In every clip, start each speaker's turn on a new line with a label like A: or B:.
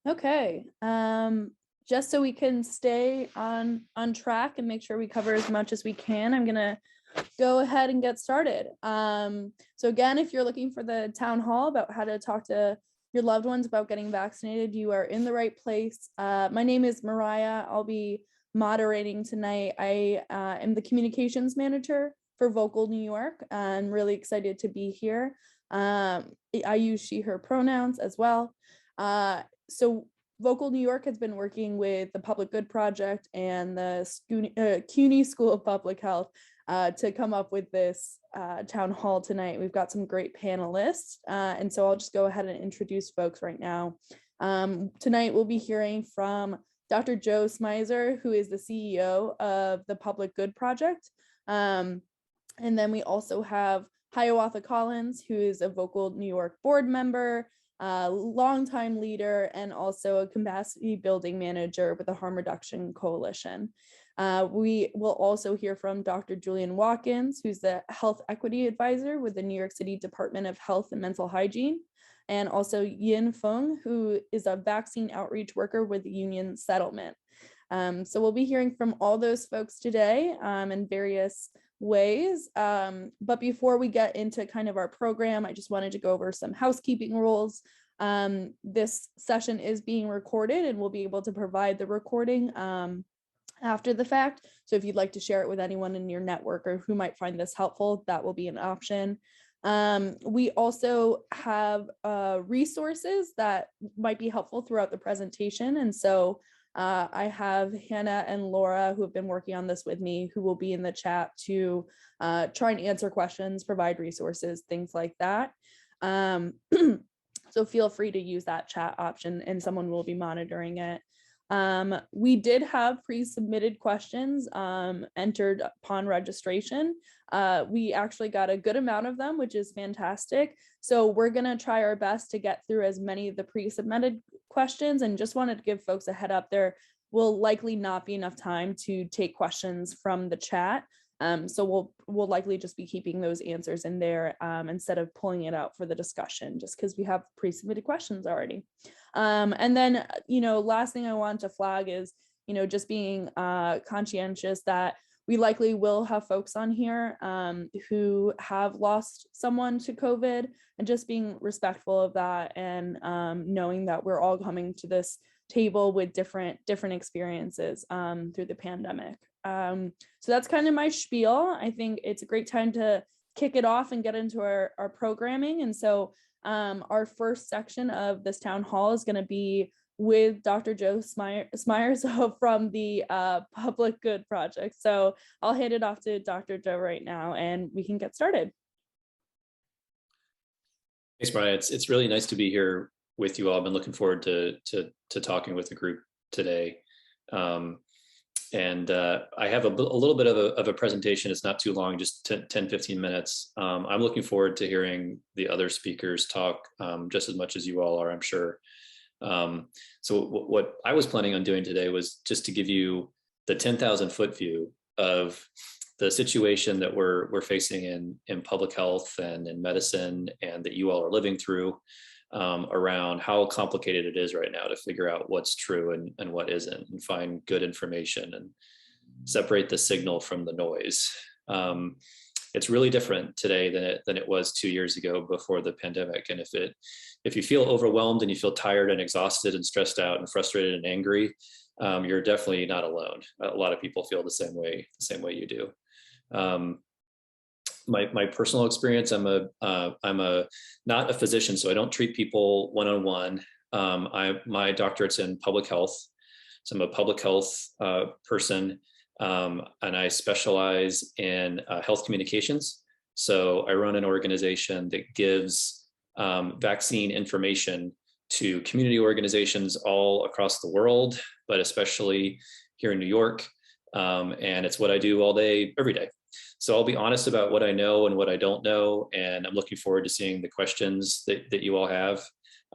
A: Okay. Just so we can stay on track and make sure we cover as much as we can, I'm gonna go ahead and get started. So again, if you're looking for the town hall about how to talk to your loved ones about getting vaccinated, you are in the right place. My name is Mariah. I'll be moderating tonight. I am the communications manager for Vocal New York. I'm really excited to be here. I use she, her pronouns as well. So Vocal New York has been working with the Public Good Project and the CUNY School of Public Health to come up with this town hall tonight. We've got some great panelists, and so I'll just go ahead and introduce folks right now. Tonight we'll be hearing from Dr. Joe Smyser, who is the CEO of the Public Good Project. And then we also have Hiawatha Collins, who is a Vocal New York board member, longtime leader, and also a capacity building manager with the Harm Reduction Coalition. We will also hear from Dr. Julian Watkins, who's the health equity advisor with the New York City Department of Health and Mental Hygiene, and also Fung, who is a vaccine outreach worker with the Union Settlement. So we'll be hearing from all those folks today in various ways. But before we get into kind of our program, I just wanted to go over some housekeeping rules. This session is being recorded and we'll be able to provide the recording after the fact. So if you'd like to share it with anyone in your network or who might find this helpful, that will be an option. We also have resources that might be helpful throughout the presentation. And so I have Hannah and Laura, who have been working on this with me, who will be in the chat to try and answer questions, provide resources, things like that. So feel free to use that chat option and someone will be monitoring it. We did have pre-submitted questions entered upon registration. We actually got a good amount of them, which is fantastic. So we're gonna try our best to get through as many of the pre-submitted questions, and just wanted to give folks a head up. There will likely not be enough time to take questions from the chat. So we'll likely just be keeping those answers in there instead of pulling it out for the discussion, just because we have pre-submitted questions already. And then, last thing I want to flag is, just being conscientious that we likely will have folks on here who have lost someone to COVID, and just being respectful of that, and knowing that we're all coming to this table with different experiences through the pandemic. So that's kind of my spiel. I think it's a great time to kick it off and get into our programming. And so our first section of this town hall is going to be with Dr. Joe Smyser from the Public Good Project. So I'll hand it off to Dr. Joe right now and we can get started.
B: Thanks, Brian. It's really nice to be here with you all. I've been looking forward to talking with the group today. And I have a little bit of a presentation. It's not too long, just 10, 15 minutes. I'm looking forward to hearing the other speakers talk just as much as you all are, I'm sure. So what I was planning on doing today was just to give you the 10,000 foot view of the situation that we're facing in public health and in medicine, and that you all are living through, around how complicated it is right now to figure out what's true and what isn't, and find good information and separate the signal from the noise. It's really different today than it was 2 years ago before the pandemic. And if you feel overwhelmed and you feel tired and exhausted and stressed out and frustrated and angry, you're definitely not alone. A lot of people feel the same way you do. My personal experience, I'm not a physician, so I don't treat people one-on-one. My doctorate's in public health, so I'm a public health person, and I specialize in health communications. So I run an organization that gives vaccine information to community organizations all across the world, but especially here in New York. And it's what I do all day, every day. So I'll be honest about what I know and what I don't know. And I'm looking forward to seeing the questions that you all have.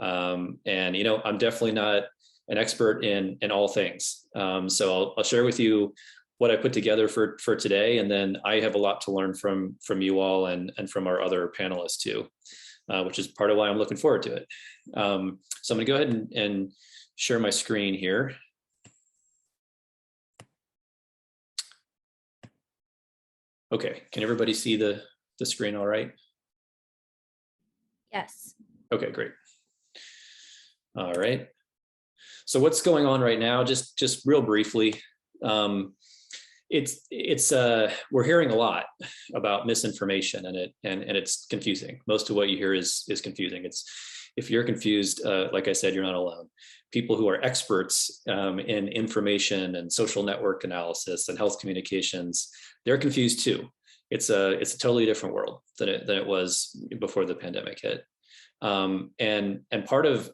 B: And, I'm definitely not an expert in all things. So I'll share with you what I put together for today. And then I have a lot to learn from you all and from our other panelists too. which is part of why I'm looking forward to it. So I'm going to go ahead and share my screen here. Okay, can everybody see the screen all right?
C: Yes.
B: Okay, great. All right. So what's going on right now, just real briefly, we're hearing a lot about misinformation, and it's confusing. Most of what you hear is confusing. If you're confused, like I said, you're not alone. People who are experts in information and social network analysis and health communications, they're confused too. It's a totally different world than it was before the pandemic hit. And part of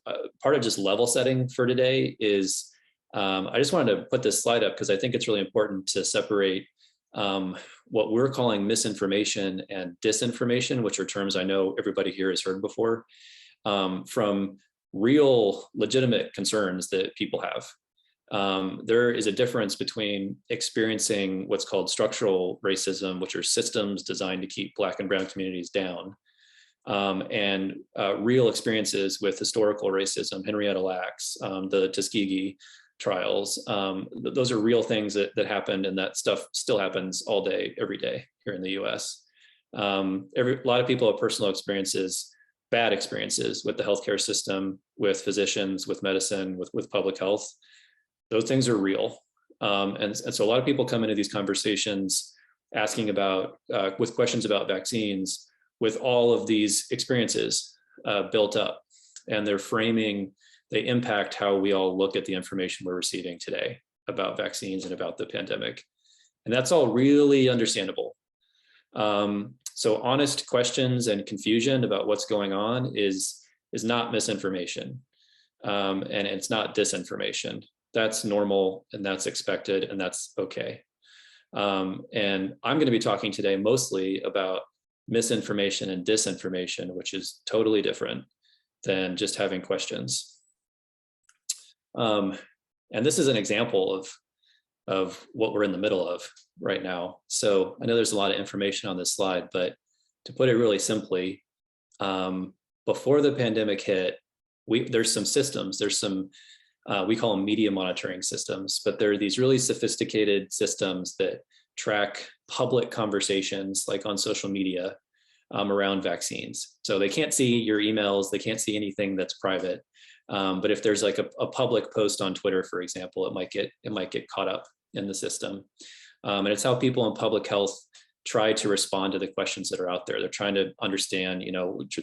B: just level setting for today is I just wanted to put this slide up because I think it's really important to separate what we're calling misinformation and disinformation, which are terms I know everybody here has heard before, from real legitimate concerns that people have. There is a difference between experiencing what's called structural racism, which are systems designed to keep Black and brown communities down, and real experiences with historical racism, Henrietta Lacks, the Tuskegee trials. Those are real things that happened, and that stuff still happens all day, every day here in the US. A lot of people have personal experiences, bad experiences with the healthcare system, with physicians, with medicine, with public health. Those things are real. And so a lot of people come into these conversations asking about, with questions about vaccines, with all of these experiences built up, and they impact how we all look at the information we're receiving today about vaccines and about the pandemic. And that's all really understandable. So honest questions and confusion about what's going on is not misinformation, and it's not disinformation. That's normal, and that's expected, and that's okay. And I'm going to be talking today mostly about misinformation and disinformation, which is totally different than just having questions. And this is an example of what we're in the middle of right now. So I know there's a lot of information on this slide, but to put it really simply, before the pandemic hit, there's some systems, we call them media monitoring systems, but there are these really sophisticated systems that track public conversations, like on social media, around vaccines. So they can't see your emails, they can't see anything that's private. But if there's like a public post on Twitter, for example, it might get caught up in the system. And it's how people in public health try to respond to the questions that are out there. They're trying to understand,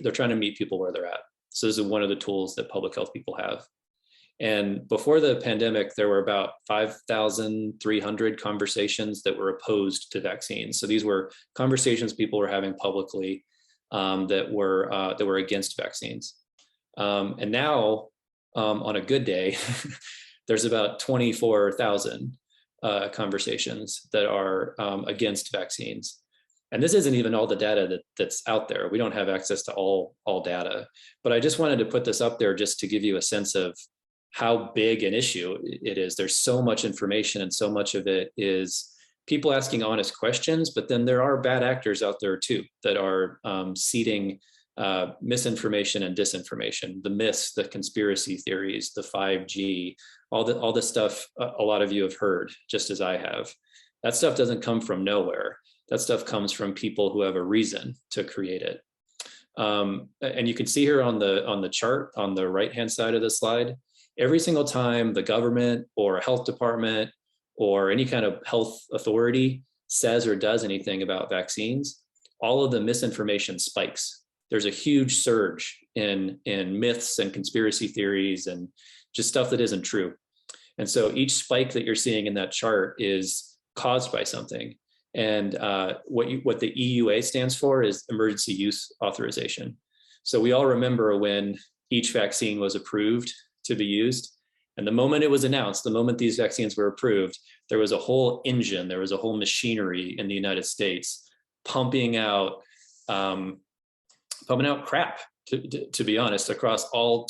B: they're trying to meet people where they're at. So this is one of the tools that public health people have. And before the pandemic, there were about 5,300 conversations that were opposed to vaccines. So these were conversations people were having publicly that were against vaccines. And now, on a good day, there's about 24,000 conversations that are against vaccines. And this isn't even all the data that's out there. We don't have access to all data. But I just wanted to put this up there just to give you a sense of how big an issue it is. There's so much information, and so much of it is people asking honest questions, but then there are bad actors out there too that are seeding misinformation and disinformation, the myths, the conspiracy theories, the 5G, all the stuff a lot of you have heard, just as I have. That stuff doesn't come from nowhere. That stuff comes from people who have a reason to create it. And you can see here on the chart on the right-hand side of the slide, every single time the government or a health department or any kind of health authority says or does anything about vaccines, all of the misinformation spikes. There's a huge surge in myths and conspiracy theories and just stuff that isn't true. And so each spike that you're seeing in that chart is caused by something. And what the EUA stands for is emergency use authorization. So we all remember when each vaccine was approved to be used. And the moment it was announced, the moment these vaccines were approved, there was a whole engine, there was a whole machinery in the United States pumping out crap, to be honest, across all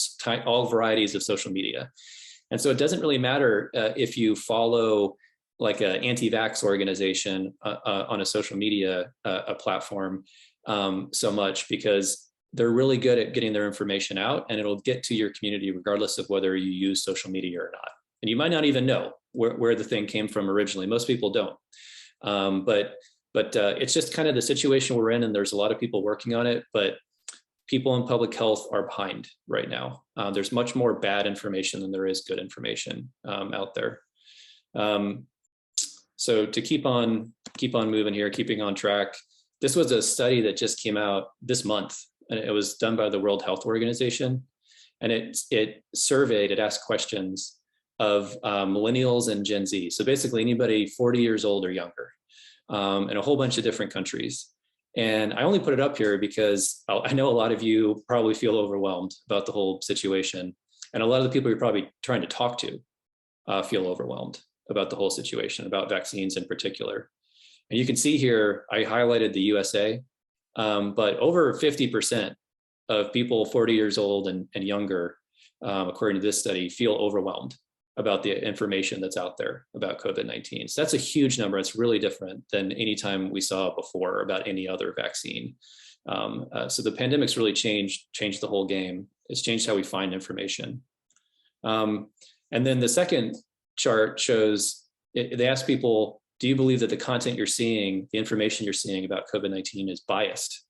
B: varieties of social media. And so it doesn't really matter if you follow like an anti-vax organization on a social media platform so much, because they're really good at getting their information out, and it'll get to your community regardless of whether you use social media or not. And you might not even know where the thing came from originally. Most people don't. But it's just kind of the situation we're in, and there's a lot of people working on it, but people in public health are behind right now. There's much more bad information than there is good information out there. So to keep on moving here, keeping on track, this was a study that just came out this month, and it was done by the World Health Organization. And it surveyed, it asked questions of millennials and Gen Z. So basically anybody 40 years old or younger in a whole bunch of different countries. And I only put it up here because I know a lot of you probably feel overwhelmed about the whole situation. And a lot of the people you're probably trying to talk to feel overwhelmed about the whole situation, about vaccines in particular. And you can see here, I highlighted the USA, but over 50% of people 40 years old and younger, according to this study, feel overwhelmed about the information that's out there about COVID-19. So that's a huge number. It's really different than any time we saw before about any other vaccine. So the pandemic's really changed the whole game. It's changed how we find information. And then the second chart shows, they ask people, do you believe that the content you're seeing, the information you're seeing about COVID-19 is biased?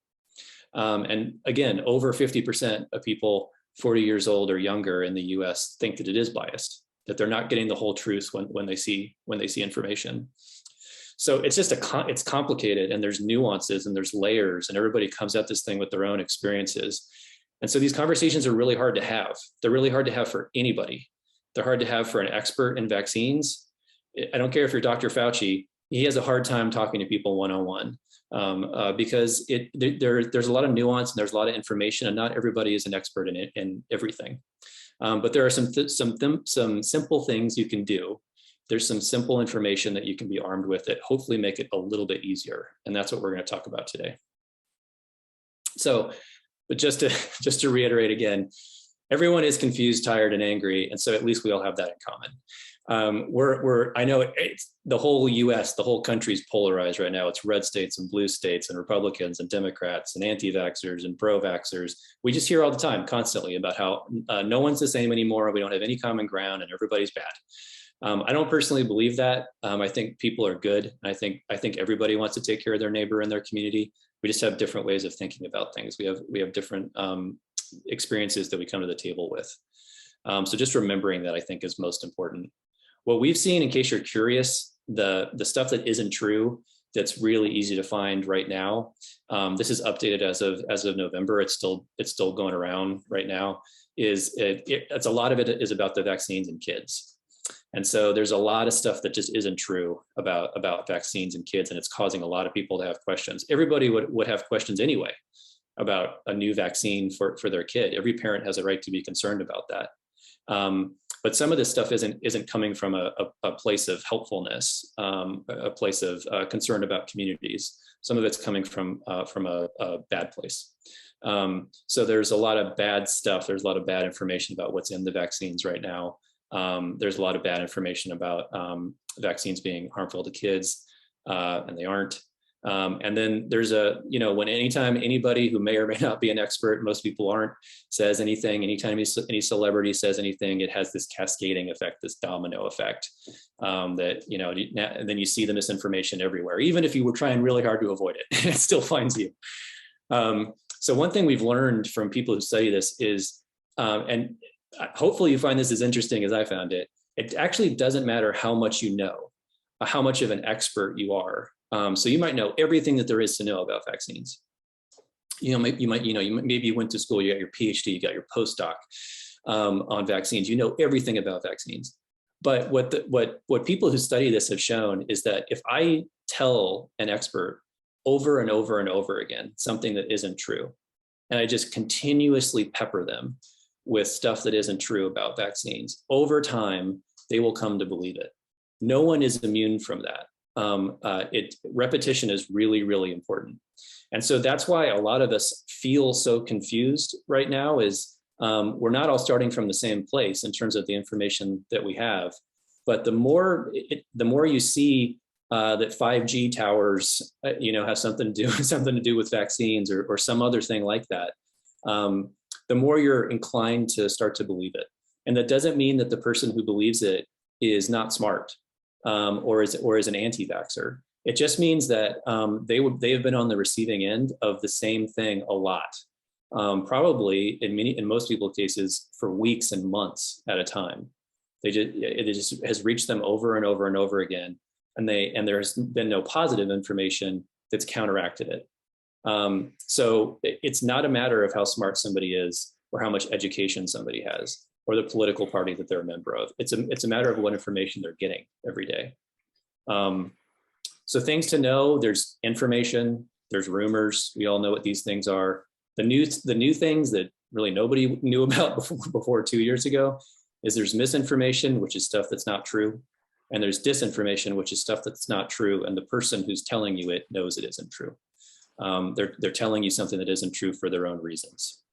B: And again, over 50% of people 40 years old or younger in the US think that it is biased, that they're not getting the whole truth when they see information. So it's just it's complicated, and there's nuances and there's layers, and everybody comes at this thing with their own experiences. And so these conversations are really hard to have. They're really hard to have for anybody. They're hard to have for an expert in vaccines. I don't care if you're Dr. Fauci, he has a hard time talking to people one-on-one because there's a lot of nuance and there's a lot of information, and not everybody is an expert in everything. But there are some simple things you can do. There's some simple information that you can be armed with that hopefully make it a little bit easier. And that's what we're going to talk about today. So, but just to reiterate again, everyone is confused, tired, and angry. And so at least we all have that in common. I know the whole US, the whole country's polarized right now. It's red states and blue states and Republicans and Democrats and anti-vaxxers and pro-vaxxers. We just hear all the time constantly about how no one's the same anymore. We don't have any common ground and everybody's bad. I don't personally believe that. I think people are good. I think everybody wants to take care of their neighbor and their community. We just have different ways of thinking about things. We have different experiences that we come to the table with. So just remembering that, I think, is most important. What we've seen, in case you're curious, the stuff that isn't true, that's really easy to find right now. This is updated as of November. It's still going around right now. It's a lot of it is about the vaccines in kids, and so there's a lot of stuff that just isn't true about vaccines in kids, and it's causing a lot of people to have questions. Everybody would have questions anyway about a new vaccine for their kid. Every parent has a right to be concerned about that. But some of this stuff isn't coming from a place of helpfulness, a place of concern about communities. Some of it's coming from a bad place. So there's a lot of bad stuff. There's a lot of bad information about what's in the vaccines right now. There's a lot of bad information about vaccines being harmful to kids, and they aren't. And then there's anytime anybody who may or may not be an expert, most people aren't, says anything, anytime any celebrity says anything, it has this cascading effect, this domino effect, and then you see the misinformation everywhere, even if you were trying really hard to avoid it, it still finds you. So one thing we've learned from people who study this is, and hopefully you find this as interesting as I found it, it actually doesn't matter how much you know, how much of an expert you are. So you might know everything that there is to know about vaccines. Maybe you went to school, you got your PhD, you got your postdoc on vaccines. You know everything about vaccines. But what people who study this have shown is that if I tell an expert over and over and over again something that isn't true, and I just continuously pepper them with stuff that isn't true about vaccines, over time they will come to believe it. No one is immune from that. Repetition is really, really important. And so that's why a lot of us feel so confused right now is we're not all starting from the same place in terms of the information that we have. But the more you see that 5G towers, have something to do with vaccines or some other thing like that, the more you're inclined to start to believe it. And that doesn't mean that the person who believes it is not smart, or is an anti-vaxxer. It just means that they have been on the receiving end of the same thing a lot, probably in most people's cases for weeks and months at a time. It just has reached them over and over and over again, and there's been no positive information that's counteracted it. So it's not a matter of how smart somebody is or how much education somebody has or the political party that they're a member of. It's a matter of what information they're getting every day. So things to know: there's information, there's rumors. We all know what these things are. The new things that really nobody knew about before 2 years ago is there's misinformation, which is stuff that's not true, and there's disinformation, which is stuff that's not true, and the person who's telling you it knows it isn't true. They're telling you something that isn't true for their own reasons.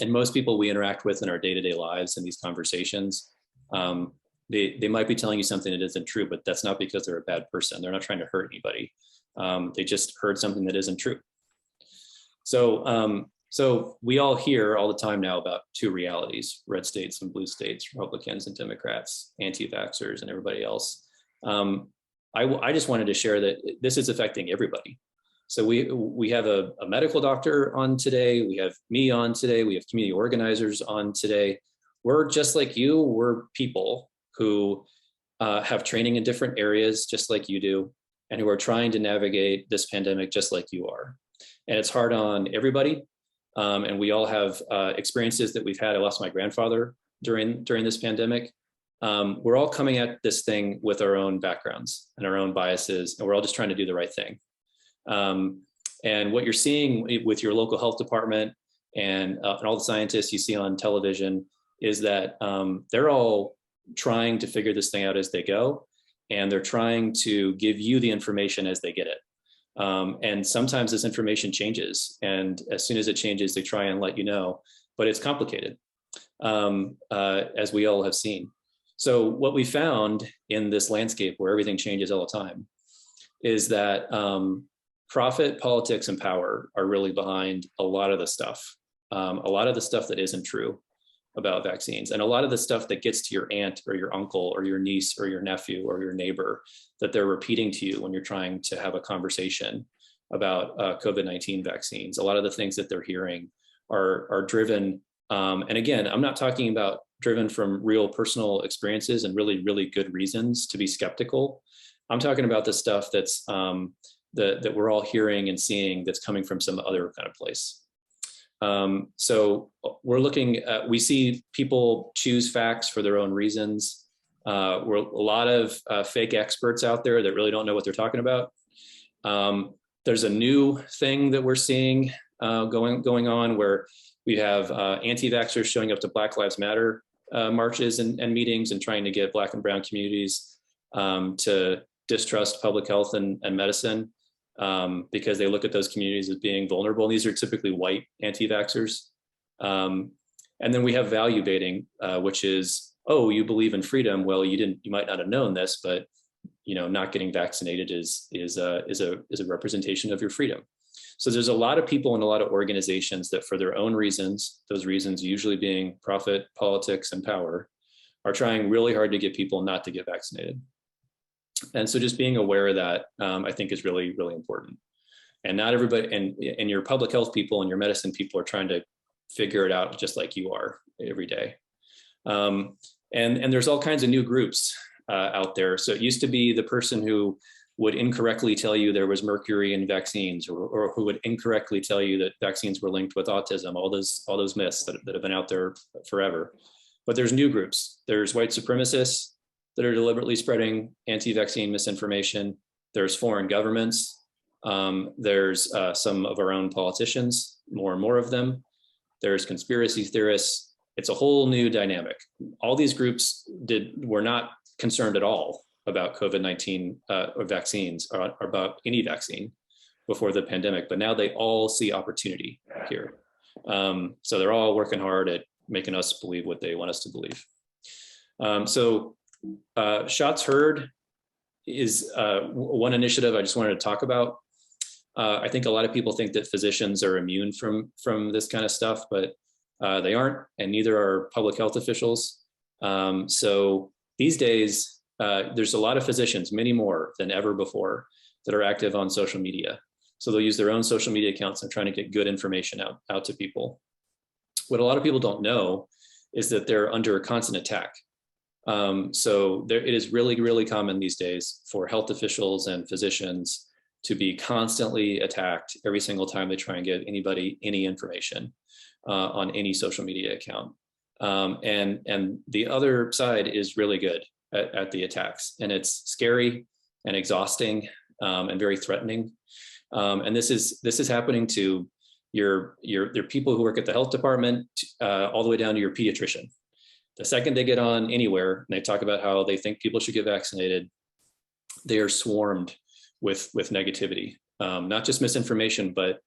B: And most people we interact with in our day-to-day lives in these conversations, they might be telling you something that isn't true, but that's not because they're a bad person. They're not trying to hurt anybody. They just heard something that isn't true. So we all hear all the time now about two realities: red states and blue states, Republicans and Democrats, anti-vaxxers and everybody else. I just wanted to share that this is affecting everybody. So we have a medical doctor on today. We have me on today. We have community organizers on today. We're just like you. We're people who have training in different areas, just like you do, and who are trying to navigate this pandemic just like you are. And it's hard on everybody. And we all have experiences that we've had. I lost my grandfather during this pandemic. We're all coming at this thing with our own backgrounds and our own biases, and we're all just trying to do the right thing. And what you're seeing with your local health department and all the scientists you see on television is that they're all trying to figure this thing out as they go, and they're trying to give you the information as they get it. And sometimes this information changes, and as soon as it changes, they try and let you know, but it's complicated, as we all have seen. So what we found in this landscape where everything changes all the time is that profit, politics, and power are really behind a lot of the stuff, that isn't true about vaccines, and a lot of the stuff that gets to your aunt or your uncle or your niece or your nephew or your neighbor that they're repeating to you when you're trying to have a conversation about COVID-19 vaccines. A lot of the things that they're hearing are driven, and again, I'm not talking about driven from real personal experiences and really, really good reasons to be skeptical. I'm talking about the stuff that's that we're all hearing and seeing that's coming from some other kind of place. So we're looking at, we see people choose facts for their own reasons. We're a lot of fake experts out there that really don't know what they're talking about. There's a new thing that we're seeing going on where we have anti-vaxxers showing up to Black Lives Matter marches and meetings and trying to get Black and brown communities to distrust public health and medicine. Because they look at those communities as being vulnerable. And these are typically white anti-vaxxers. And then we have value baiting, which is, oh, you believe in freedom. Well, you might not have known this, but not getting vaccinated is a representation of your freedom. So there's a lot of people and a lot of organizations that, for their own reasons, those reasons usually being profit, politics, and power, are trying really hard to get people not to get vaccinated. And so just being aware of that, I think, is really, really important. And not everybody, and your public health people and your medicine people are trying to figure it out just like you are every day. And there's all kinds of new groups out there. So it used to be the person who would incorrectly tell you there was mercury in vaccines, or who would incorrectly tell you that vaccines were linked with autism, all those myths that have been out there forever. But there's new groups. There's white supremacists that are deliberately spreading anti-vaccine misinformation. There's foreign governments. There's some of our own politicians, more and more of them. There's conspiracy theorists. It's a whole new dynamic. All these groups were not concerned at all about COVID-19 or vaccines, or about any vaccine before the pandemic, but now they all see opportunity here. So they're all working hard at making us believe what they want us to believe. Shots Heard is one initiative I just wanted to talk about. I think a lot of people think that physicians are immune from this kind of stuff, but they aren't, and neither are public health officials. So these days, there's a lot of physicians, many more than ever before, that are active on social media. So they'll use their own social media accounts and trying to get good information out to people. What a lot of people don't know is that they're under a constant attack. So it is really, really common these days for health officials and physicians to be constantly attacked every single time they try and give anybody any information on any social media account. And the other side is really good at the attacks, and it's scary and exhausting and very threatening. And this is happening to your people who work at the health department all the way down to your pediatrician. The second they get on anywhere and they talk about how they think people should get vaccinated, they are swarmed with negativity, not just misinformation, but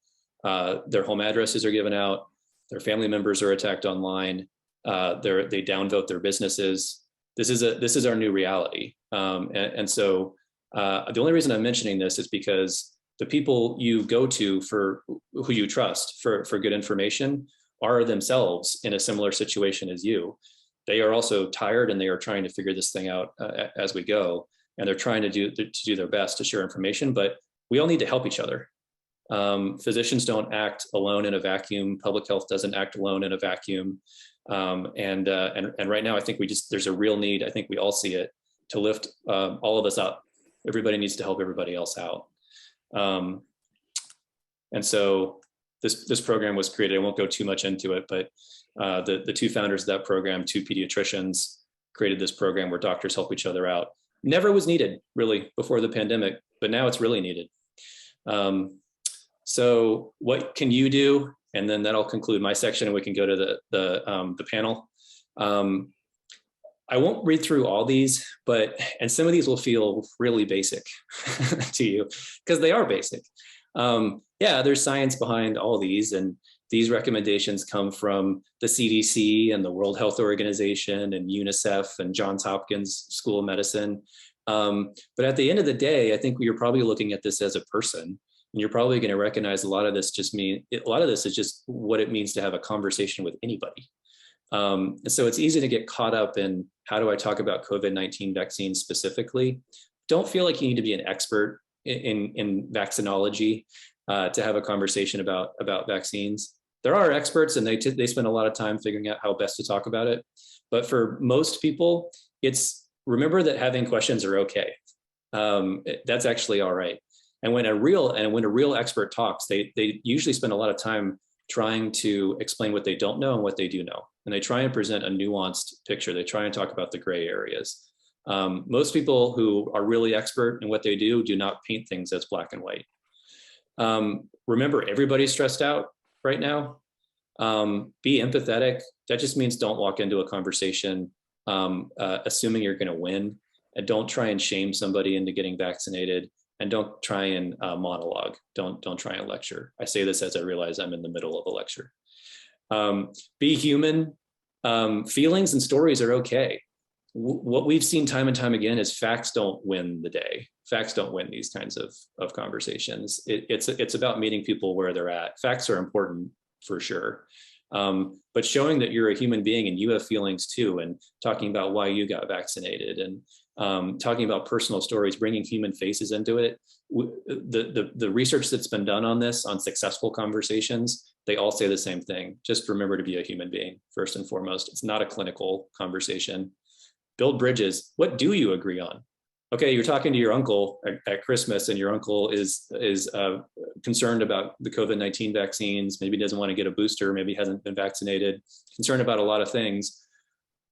B: their home addresses are given out, their family members are attacked online, they downvote their businesses. This is our new reality. And so the only reason I'm mentioning this is because the people you go to for who you trust for good information are themselves in a similar situation as you. They are also tired and they are trying to figure this thing out as we go. And they're trying to do their best to share information, but we all need to help each other. Physicians don't act alone in a vacuum. Public health doesn't act alone in a vacuum. And right now, I think there's a real need. I think we all see it, to lift all of us up. Everybody needs to help everybody else out. And so this program was created. I won't go too much into it, but the two founders of that program, two pediatricians, created this program where doctors help each other out. Never was needed really before the pandemic, but now it's really needed. So what can you do? And then that'll conclude my section, and we can go to the panel. I won't read through all these, and some of these will feel really basic to you because they are basic. Yeah, there's science behind all these, and these recommendations come from the CDC and the World Health Organization and UNICEF and Johns Hopkins School of Medicine. But at the end of the day, I think you're probably looking at this as a person, and you're probably going to recognize a lot of this is just what it means to have a conversation with anybody. And so it's easy to get caught up in, how do I talk about COVID-19 vaccines specifically? Don't feel like you need to be an expert in vaccinology to have a conversation about vaccines. There are experts, and they spend a lot of time figuring out how best to talk about it. But for most people, remember that having questions are okay. That's actually all right. And when a real expert talks, they usually spend a lot of time trying to explain what they don't know and what they do know. And they try and present a nuanced picture. They try and talk about the gray areas. Most people who are really expert in what they do not paint things as black and white. Remember, everybody's stressed out right now. Be empathetic. That just means don't walk into a conversation assuming you're going to win, and don't try and shame somebody into getting vaccinated, and don't try and monologue. Don't try and lecture. I say this as I realize I'm in the middle of a lecture. Be human. Feelings and stories are okay. What we've seen time and time again is facts don't win the day. Facts don't win these kinds of conversations. It's about meeting people where they're at. Facts are important for sure. But showing that you're a human being and you have feelings too, and talking about why you got vaccinated, and talking about personal stories, bringing human faces into it. The research that's been done on this, on successful conversations, they all say the same thing. Just remember to be a human being first and foremost. It's not a clinical conversation. Build bridges. What do you agree on? Okay, you're talking to your uncle at Christmas, and your uncle is concerned about the COVID-19 vaccines. Maybe doesn't want to get a booster. Maybe hasn't been vaccinated. Concerned about a lot of things.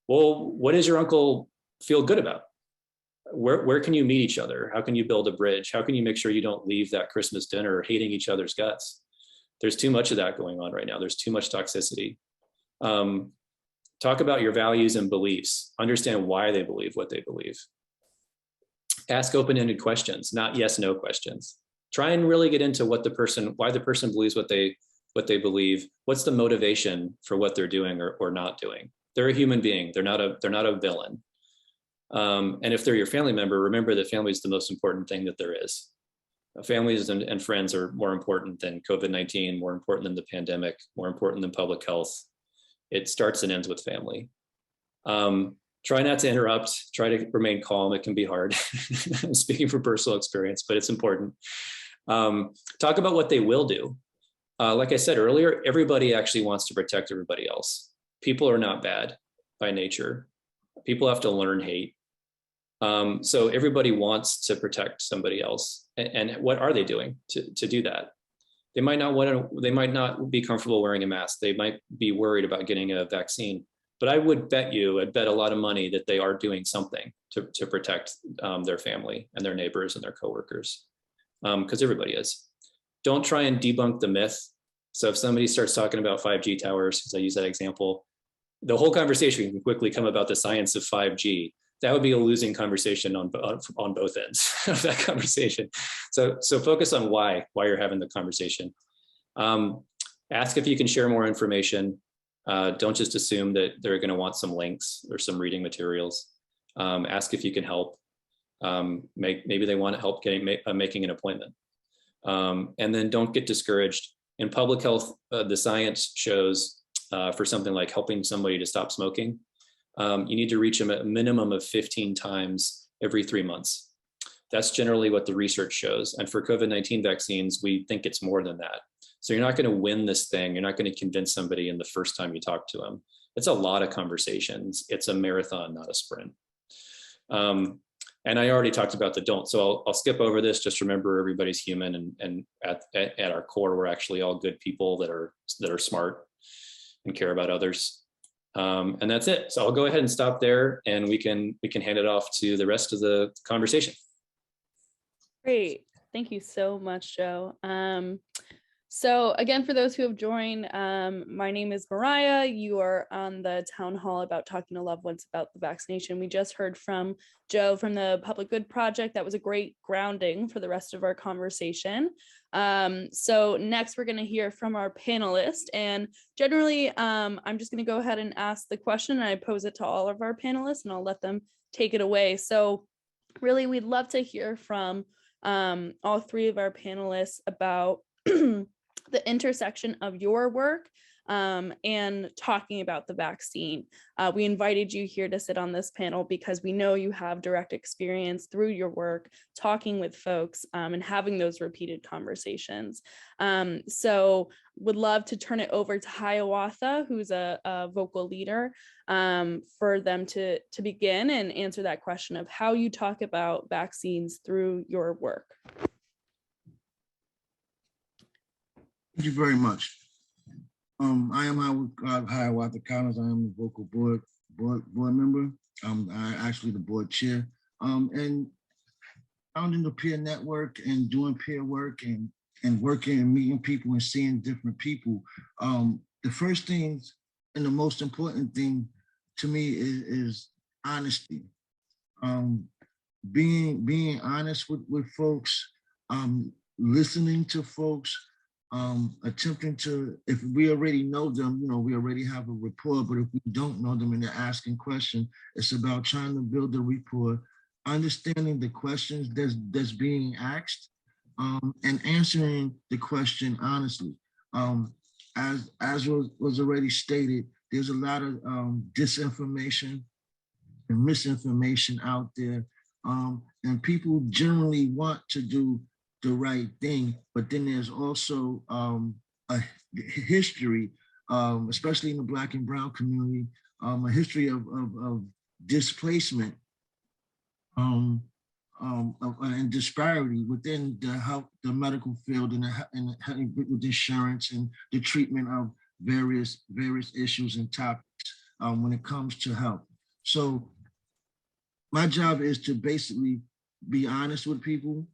B: Well, what does your uncle feel good about? Where can you meet each other? How can you build a bridge? How can you make sure you don't leave that Christmas dinner hating each other's guts? There's too much of that going on right now. There's too much toxicity. Talk about your values and beliefs. Understand why they believe what they believe. Ask open-ended questions, not yes/no questions. Try and really get into why the person believes what they believe. What's the motivation for what they're doing or not doing? They're a human being. They're not a villain. And if they're your family member, remember that family is the most important thing that there is. Families and friends are more important than COVID-19, more important than the pandemic, more important than public health. It starts and ends with family. Try not to interrupt, try to remain calm. It can be hard. I'm speaking from personal experience, but it's important. Talk about what they will do. Like I said earlier, everybody actually wants to protect everybody else. People are not bad by nature. People have to learn hate. So everybody wants to protect somebody else. And what are they doing to do that? They might not be comfortable wearing a mask. They might be worried about getting a vaccine. But I'd bet a lot of money that they are doing something to protect their family and their neighbors and their coworkers, because everybody is. Don't try and debunk the myth. So if somebody starts talking about 5G towers, because I use that example, the whole conversation can quickly come about the science of 5G. That would be a losing conversation on both ends of that conversation. So focus on why you're having the conversation. Ask if you can share more information. Don't just assume that they're going to want some links or some reading materials. Ask if you can help. Maybe they want help making an appointment. And then don't get discouraged. In public health, the science shows for something like helping somebody to stop smoking, you need to reach them at a minimum of 15 times every 3 months. That's generally what the research shows. And for COVID-19 vaccines, we think it's more than that. So you're not going to win this thing. You're not going to convince somebody in the first time you talk to them. It's a lot of conversations. It's a marathon, not a sprint. And I already talked about the don't. So I'll skip over this. Just remember, everybody's human, and at our core, we're actually all good people that are smart and care about others. And that's it. So I'll go ahead and stop there, and we can hand it off to the rest of the conversation.
A: Great. Thank you so much, Joe. So again, for those who have joined, my name is Mariah. You are on the town hall about talking to loved ones about the vaccination. We just heard from Joe from the Public Good Project. That was a great grounding for the rest of our conversation. So next we're going to hear from our panelists, and generally I'm just going to go ahead and ask the question, and I pose it to all of our panelists, and I'll let them take it away. So really, we'd love to hear from all three of our panelists about the intersection of your work and talking about the vaccine. We invited you here to sit on this panel because we know you have direct experience through your work, talking with folks and having those repeated conversations. So would love to turn it over to Hiawatha, who's a vocal leader, for them to begin and answer that question of how you talk about vaccines through your work.
C: Thank you very much. I am Hiawatha Collins. I am the vocal board member. I actually the board chair. And founding the peer network and doing peer work and working and meeting people and seeing different people. The first things and the most important thing to me is honesty. Being honest with folks, listening to folks, attempting to, if we already know them, we already have a rapport, but if we don't know them and they're asking questions, it's about trying to build a rapport, understanding the questions that's being asked, and answering the question honestly. As was already stated, there's a lot of disinformation and misinformation out there, and people generally want to do the right thing, but then there's also a history, especially in the Black and Brown community, a history of displacement and disparity within the health, the medical field, and with insurance and the treatment of various issues and topics when it comes to health. So my job is to basically be honest with people,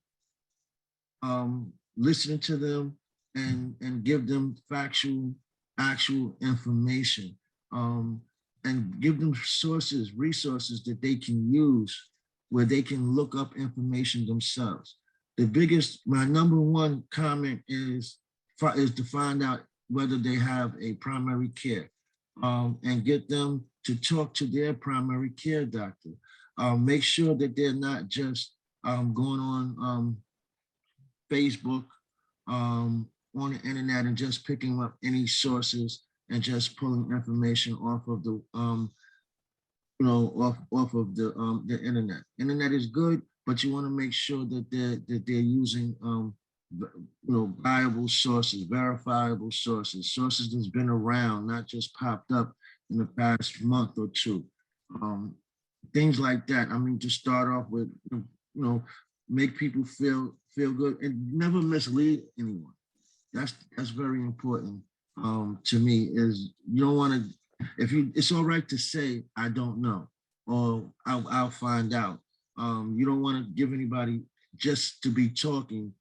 C: listening to them and give them actual information, and give them resources that they can use where they can look up information themselves. My number one comment is to find out whether they have a primary care, and get them to talk to their primary care doctor. Make sure that they're not just going on Facebook, on the internet, and just picking up any sources and just pulling information off of the off of the internet. Internet is good, but you want to make sure that they're using viable sources, verifiable sources that's been around, not just popped up in the past month or two. Things like that. I mean, to start off with, make people feel good and never mislead anyone. That's very important to me. Is you don't want to. It's all right to say I don't know or I'll find out. You don't want to give anybody just to be talking,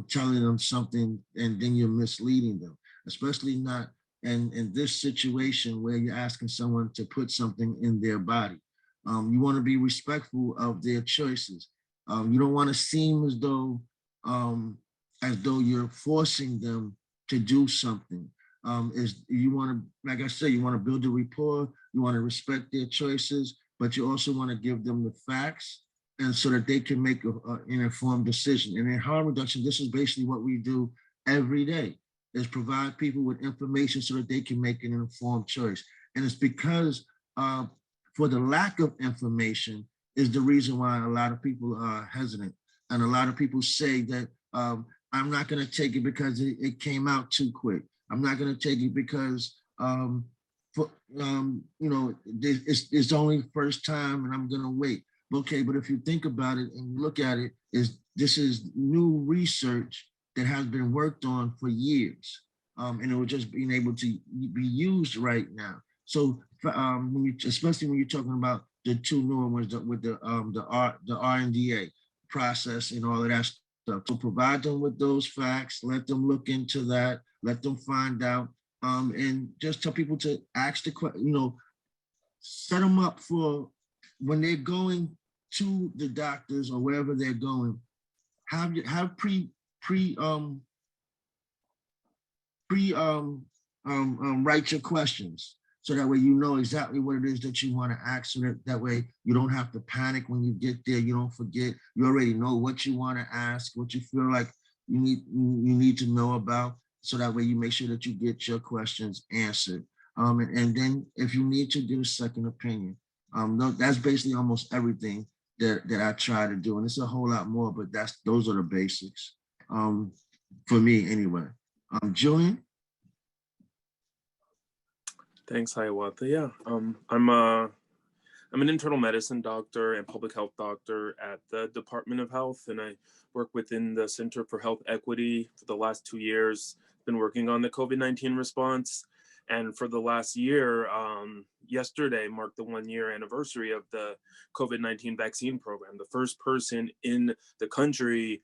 C: telling them something, and then you're misleading them, especially not in this situation where you're asking someone to put something in their body. You want to be respectful of their choices. You don't want to seem as though you're forcing them to do something. Is you want to, like I said, you want to build a rapport, you want to respect their choices, but you also want to give them the facts, and so that they can make an informed decision. And in harm reduction, this is basically what we do every day, is provide people with information so that they can make an informed choice. And it's because for the lack of information is the reason why a lot of people are hesitant. And a lot of people say that I'm not going to take it because it came out too quick. I'm not going to take it because it's only first time and I'm going to wait. Okay, but if you think about it and look at it, this is new research that has been worked on for years, and it was just being able to be used right now. So especially when you're talking about the two newer ones with the R&DA process and all of that stuff. So provide them with those facts, let them look into that, let them find out, and just tell people to ask the question, set them up for when they're going to the doctors or wherever they're going, write your questions, so that way you know exactly what it is that you want to ask, so that way you don't have to panic when you get there. You don't forget. You already know what you want to ask, what you feel like you need to know about, so that way you make sure that you get your questions answered. And then if you need to do a second opinion, that's basically almost everything that I try to do, and it's a whole lot more, but those are the basics for me anyway. Julian.
D: Thanks, Hiawatha. Yeah, I'm an internal medicine doctor and public health doctor at the Department of Health, and I work within the Center for Health Equity for the last 2 years. Been working on the COVID-19 response, and for the last year, yesterday marked the 1-year anniversary of the COVID-19 vaccine program. The first person in the country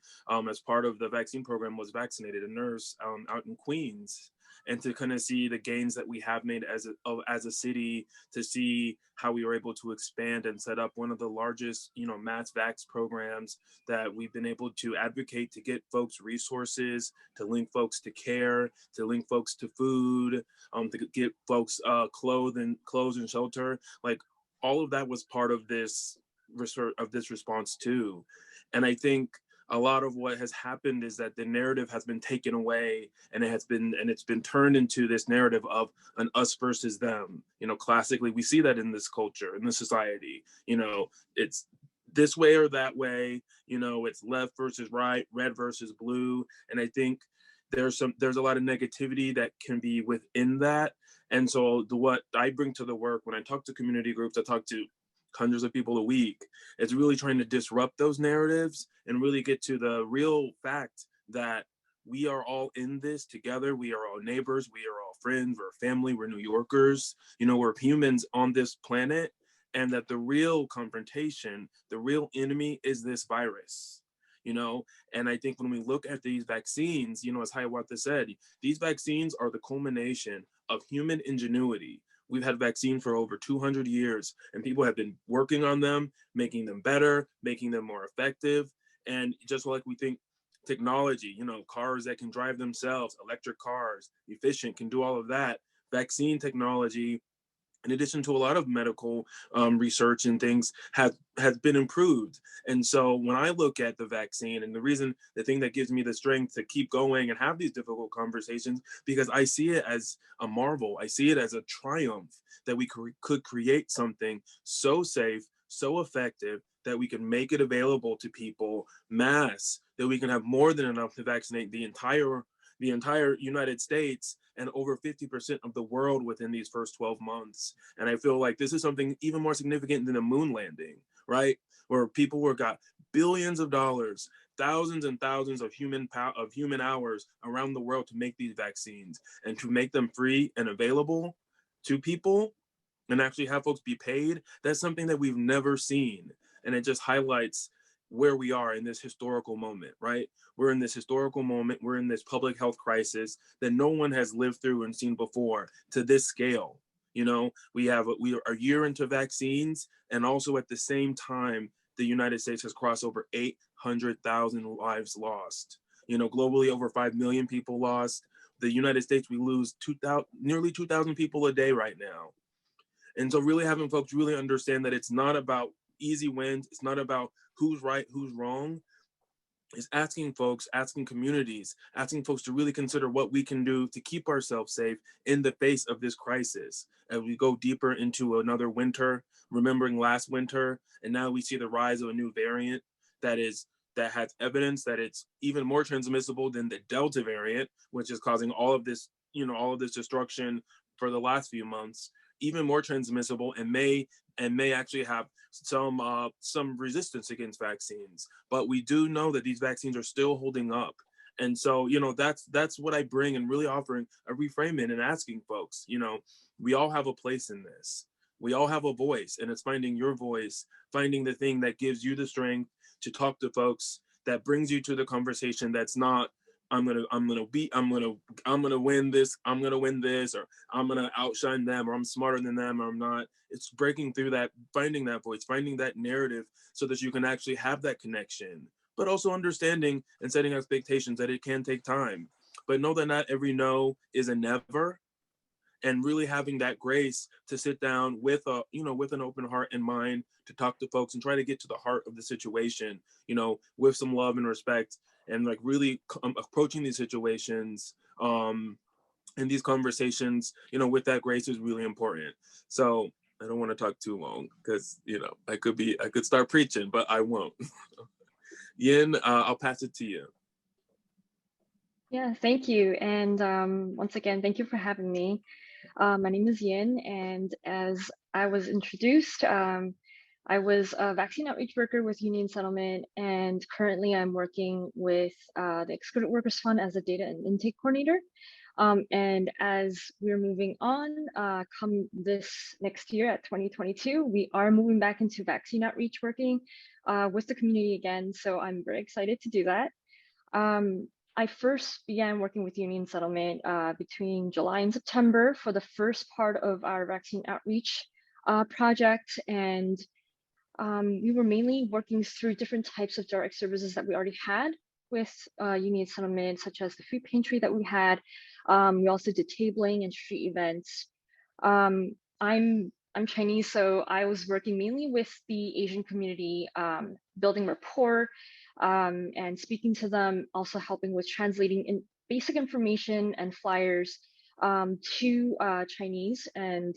D: as part of the vaccine program was vaccinated, a nurse out in Queens. And to kind of see the gains that we have made as a city, to see how we were able to expand and set up one of the largest, mass vax programs, that we've been able to advocate to get folks resources, to link folks to care, to link folks to food, to get folks clothes and shelter. Like, all of that was part of this response too. And I think a lot of what has happened is that the narrative has been taken away, and it's been turned into this narrative of an us versus them. Classically, we see that in this culture, in this society. It's this way or that way. It's left versus right, red versus blue. And I think there's a lot of negativity that can be within that. And so what I bring to the work when I talk to community groups, I talk to hundreds of people a week, it's really trying to disrupt those narratives and really get to the real fact that we are all in this together. We are all neighbors, we are all friends, we're family, we're New Yorkers, we're humans on this planet, and that the real confrontation, the real enemy is this virus. And I think when we look at these vaccines, as Hiawatha said, these vaccines are the culmination of human ingenuity. We've had vaccine for over 200 years, and people have been working on them, making them better, making them more effective. And just like we think technology, cars that can drive themselves, electric cars, efficient, can do all of that. Vaccine technology in addition to a lot of medical research and things, has been improved. And so when I look at the vaccine, and the thing that gives me the strength to keep going and have these difficult conversations, because I see it as a marvel, I see it as a triumph that we could create something so safe, so effective, that we can make it available to people mass, that we can have more than enough to vaccinate the entire United States and over 50% of the world within these first 12 months. And I feel like this is something even more significant than the moon landing, right? Where people got billions of dollars, thousands and thousands of human hours around the world to make these vaccines, and to make them free and available to people and actually have folks be paid. That's something that we've never seen. And it just highlights where we are in this historical moment, right? We're in this historical moment. We're in this public health crisis that no one has lived through and seen before to this scale. You know, we are a year into vaccines, and also at the same time, the United States has crossed over 800,000 lives lost. You know, globally, over 5 million people lost. The United States, we lose nearly 2,000 people a day right now. And so really having folks really understand that it's not about easy wins. It's not about who's right, who's wrong. It's asking folks, asking communities, asking folks to really consider what we can do to keep ourselves safe in the face of this crisis. As we go deeper into another winter, remembering last winter, and now we see the rise of a new variant that has evidence that it's even more transmissible than the Delta variant, which is causing all of this destruction for the last few months, even more transmissible, and may actually have some resistance against vaccines. But we do know that these vaccines are still holding up. And so, that's what I bring, and really offering a reframing and asking folks, we all have a place in this. We all have a voice, and it's finding your voice, finding the thing that gives you the strength to talk to folks, that brings you to the conversation that's not, I'm gonna win this, or I'm gonna outshine them, or I'm smarter than them, or I'm not. It's breaking through that, finding that voice, finding that narrative, so that you can actually have that connection, but also understanding and setting expectations that it can take time. But know that not every no is a never, and really having that grace to sit down with an open heart and mind to talk to folks and try to get to the heart of the situation, with some love and respect, and like really approaching these situations and these conversations, with that grace is really important. So I don't want to talk too long, because I could start preaching, but I won't. Yin, I'll pass it to you.
E: Yeah, thank you. And once again, thank you for having me. My name is Yin, and as I was introduced, I was a vaccine outreach worker with Union Settlement, and currently I'm working with the Excluded Workers Fund as a data and intake coordinator. And as we're moving on, come this next year at 2022, we are moving back into vaccine outreach working with the community again. So I'm very excited to do that. I first began working with Union Settlement between July and September for the first part of our vaccine outreach project. And we were mainly working through different types of direct services that we already had with Union Settlement, such as the food pantry that we had. We also did tabling and street events. I'm Chinese, so I was working mainly with the Asian community, building rapport and speaking to them, also helping with translating in basic information and flyers to Chinese, and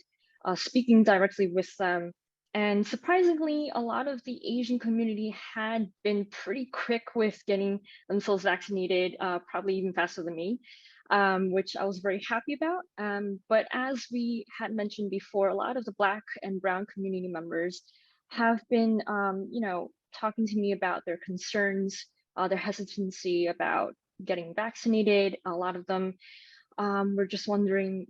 E: speaking directly with them. And surprisingly, a lot of the Asian community had been pretty quick with getting themselves vaccinated, probably even faster than me, which I was very happy about. But as we had mentioned before, a lot of the Black and Brown community members have been, talking to me about their concerns, their hesitancy about getting vaccinated. A lot of them were just wondering,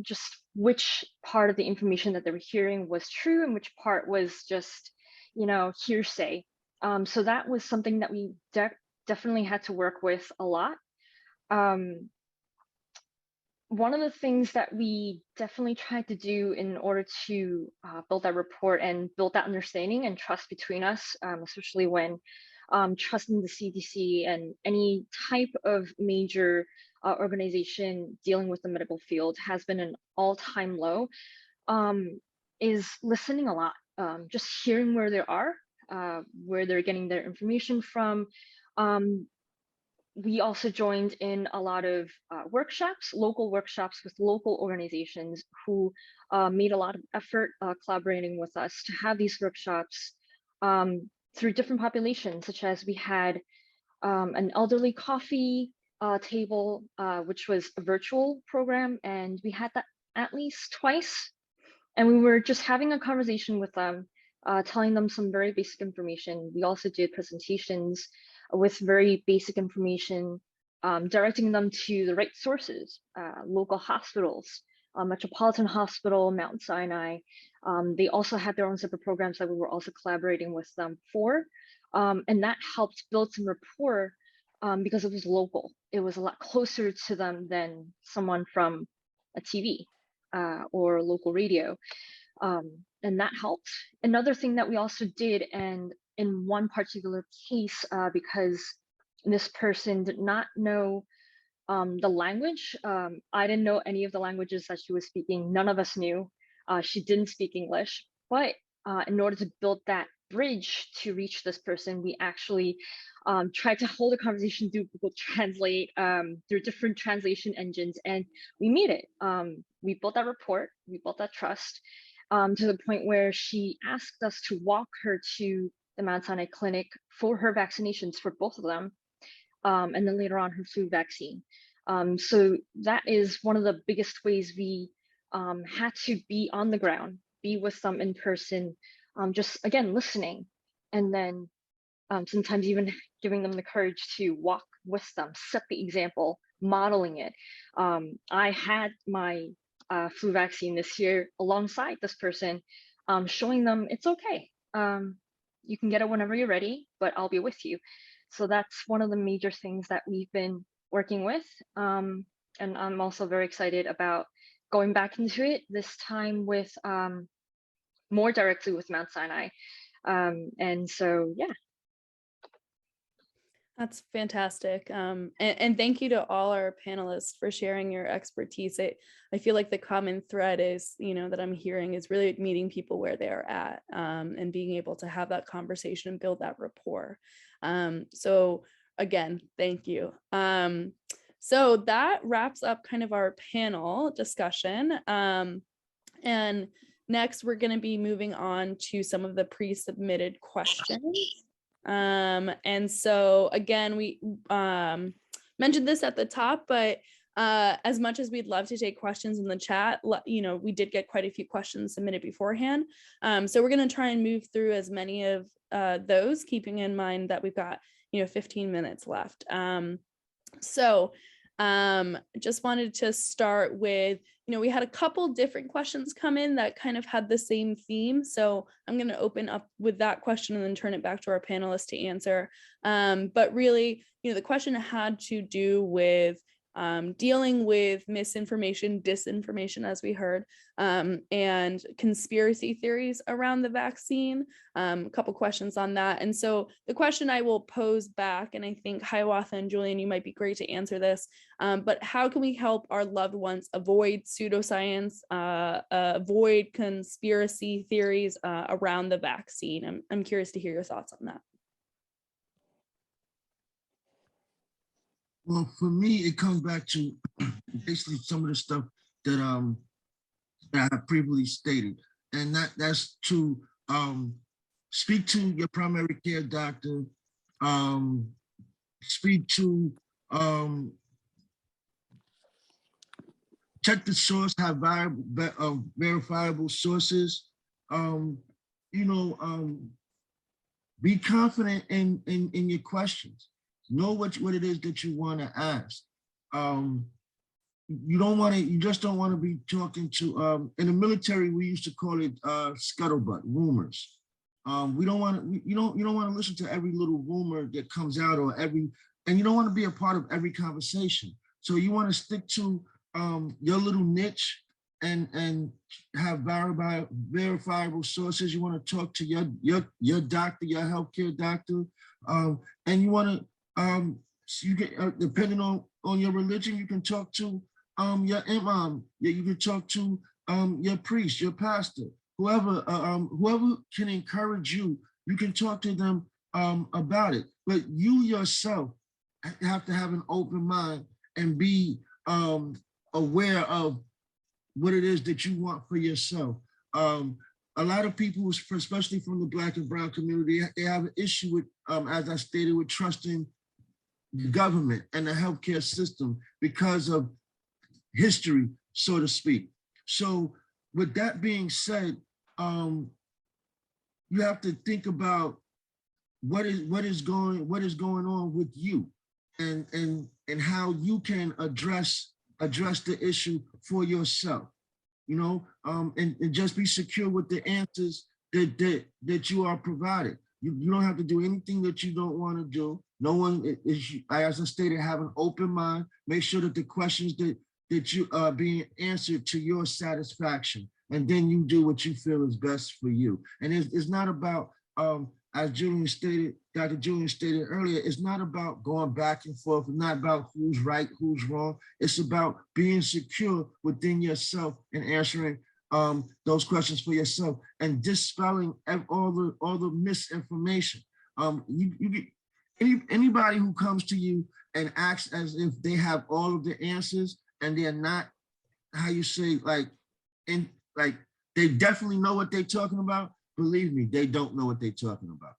E: just which part of the information that they were hearing was true and which part was just, hearsay. So that was something that we definitely had to work with a lot. One of the things that we definitely tried to do in order to build that rapport and build that understanding and trust between us, especially when trusting the CDC and any type of major organization dealing with the medical field has been an all-time low, is listening a lot, just hearing where they are, where they're getting their information from. We also joined in a lot of workshops, local workshops with local organizations who made a lot of effort collaborating with us to have these workshops through different populations, such as we had an elderly coffee table, which was a virtual program, and we had that at least twice. And we were just having a conversation with them, telling them some very basic information. We also did presentations with very basic information, directing them to the right sources, local hospitals, Metropolitan Hospital, Mount Sinai. They also had their own separate programs that we were also collaborating with them for. And that helped build some rapport because it was local. It was a lot closer to them than someone from a TV or local radio. And that helped. Another thing that we also did, and in one particular case, because this person did not know the language, I didn't know any of the languages that she was speaking. None of us knew. She didn't speak English, but in order to build that bridge to reach this person, we actually tried to hold a conversation through Google Translate, through different translation engines, and we made it. We built that rapport, we built that trust, to the point where she asked us to walk her to the Mount Sinai Clinic for her vaccinations for both of them, and then later on her flu vaccine. So that is one of the biggest ways we had to be on the ground, be with them in person, just again, listening, and then sometimes even giving them the courage to walk with them, set the example, modeling it. I had my flu vaccine this year alongside this person, showing them it's okay. You can get it whenever you're ready, but I'll be with you. So that's one of the major things that we've been working with. And I'm also very excited about going back into it, this time with more directly with Mount Sinai. And so, yeah.
A: That's fantastic. And thank you to all our panelists for sharing your expertise. I feel like the common thread is, that I'm hearing is really meeting people where they are at, and being able to have that conversation and build that rapport. So again, thank you. So that wraps up kind of our panel discussion. And next we're going to be moving on to some of the pre-submitted questions. And so again, we mentioned this at the top, but as much as we'd love to take questions in the chat, we did get quite a few questions submitted beforehand. So we're going to try and move through as many of those, keeping in mind that we've got 15 minutes left. So just wanted to start with, we had a couple different questions come in that kind of had the same theme. So I'm going to open up with that question and then turn it back to our panelists to answer. But really, the question had to do with dealing with misinformation, disinformation, as we heard, and conspiracy theories around the vaccine. A couple questions on that. And so the question I will pose back, and I think Hiawatha and Julian, you might be great to answer this, but how can we help our loved ones avoid pseudoscience, avoid conspiracy theories around the vaccine? I'm curious to hear your thoughts on that.
C: Well, for me, it comes back to basically some of the stuff that that I previously stated, and that's to speak to your primary care doctor, speak to check the source, have verifiable sources, be confident in your questions. Know what it is that you want to ask. You just don't want to be talking to, in the military, we used to call it scuttlebutt, rumors. You don't want to listen to every little rumor that comes out and you don't want to be a part of every conversation. So you want to stick to your little niche and have verifiable sources. You want to talk to your doctor, your healthcare doctor, and you want to, you get depending on on your religion, you can talk to your imam. You can talk to your priest, your pastor, whoever can encourage you. You can talk to them about it. But you yourself have to have an open mind and be aware of what it is that you want for yourself. A lot of people, especially from the Black and brown community, they have an issue with, as I stated, with trusting the government and the healthcare system because of history, so to speak. So with that being said, you have to think about what is going on with you, and how you can address the issue for yourself, you know, and just be secure with the answers that you are provided. You don't have to do anything that you don't want to do. No one is, as I stated, have an open mind. Make sure that the questions that you are being answered to your satisfaction, and then you do what you feel is best for you. And it's not about, as Dr. Julian stated earlier, it's not about going back and forth. It's not about who's right, who's wrong. It's about being secure within yourself and answering those questions for yourself and dispelling all the misinformation. Anybody who comes to you and acts as if they have all of the answers and they're not, how you say, they definitely know what they're talking about. Believe me, they don't know what they're talking about.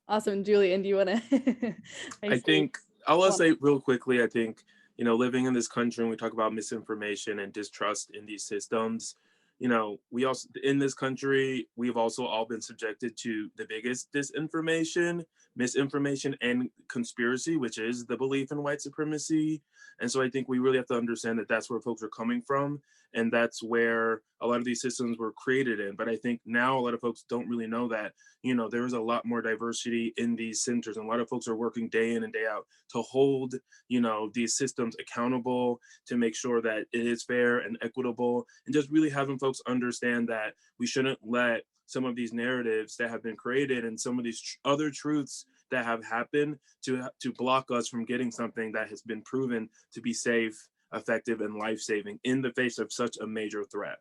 A: Awesome. Julian, do you want to?
D: I think I'll say real quickly, I think, you know, living in this country, and we talk about misinformation and distrust in these systems, you know, we also, in this country, we've also all been subjected to the biggest disinformation, misinformation, and conspiracy, which is the belief in white supremacy. And so I think we really have to understand that that's where folks are coming from. And that's where a lot of these systems were created in. But I think now a lot of folks don't really know that, you know, there is a lot more diversity in these centers. And a lot of folks are working day in and day out to hold, you know, these systems accountable, to make sure that it is fair and equitable, and just really having folks understand that we shouldn't let some of these narratives that have been created and some of these other truths that have happened to block us from getting something that has been proven to be safe, effective, and life-saving in the face of such a major threat.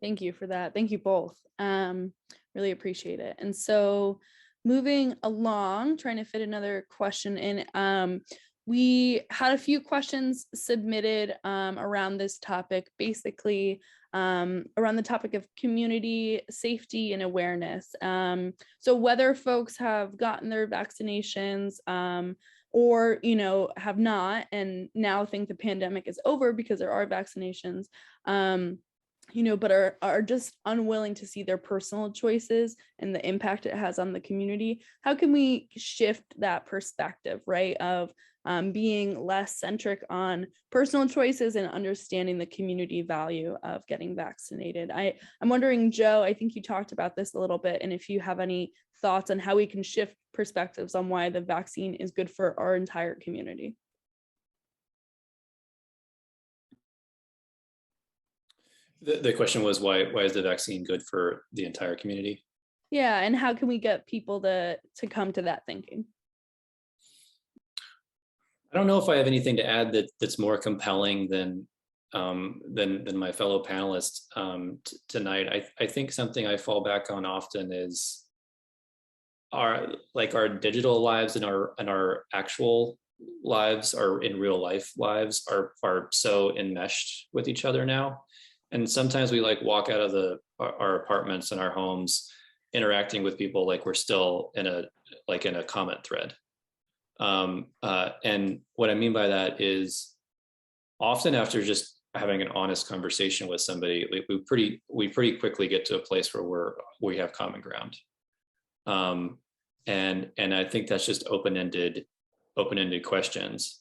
A: Thank you for that. Thank you both. Really appreciate it. And so moving along, trying to fit another question in, we had a few questions submitted around this topic, basically around the topic of community safety and awareness. So whether folks have gotten their vaccinations or, you know, have not, and now think the pandemic is over because there are vaccinations, you know, but are just unwilling to see their personal choices and the impact it has on the community. How can we shift that perspective, right, of being less centric on personal choices and understanding the community value of getting vaccinated? I'm wondering, Joe, I think you talked about this a little bit, and if you have any thoughts on how we can shift perspectives on why the vaccine is good for our entire community.
B: The question was why is the vaccine good for the entire community?
A: Yeah, and how can we get people to come to that thinking?
B: I don't know if I have anything to add that's more compelling than my fellow panelists tonight. I think something I fall back on often is our digital lives and our actual lives, our in real life lives are so enmeshed with each other now. And sometimes we walk out of our apartments and our homes interacting with people like we're still in a comment thread. And what I mean by that is often after just having an honest conversation with somebody, we pretty quickly get to a place where we have common ground. And I think that's just open-ended questions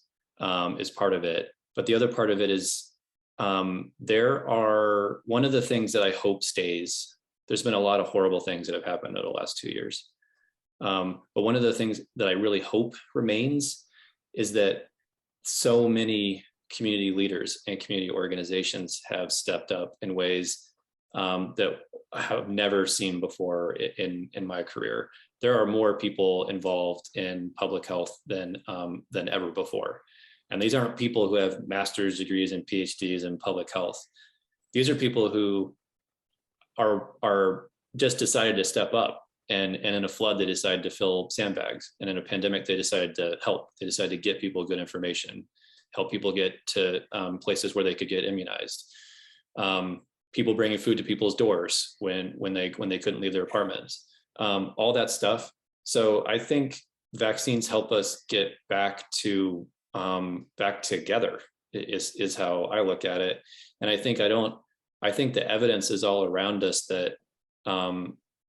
B: is part of it. But the other part of it is one of the things that I hope stays, there's been a lot of horrible things that have happened over the last 2 years. But one of the things that I really hope remains is that so many community leaders and community organizations have stepped up in ways that I have never seen before in my career. There are more people involved in public health than ever before. And these aren't people who have master's degrees and PhDs in public health. These are people who are just decided to step up, and in a flood, they decided to fill sandbags. And in a pandemic, they decided to help. They decided to get people good information, help people get to places where they could get immunized. People bringing food to people's doors when they couldn't leave their apartments, all that stuff. So I think vaccines help us get back together is how I look at it. And I think the evidence is all around us that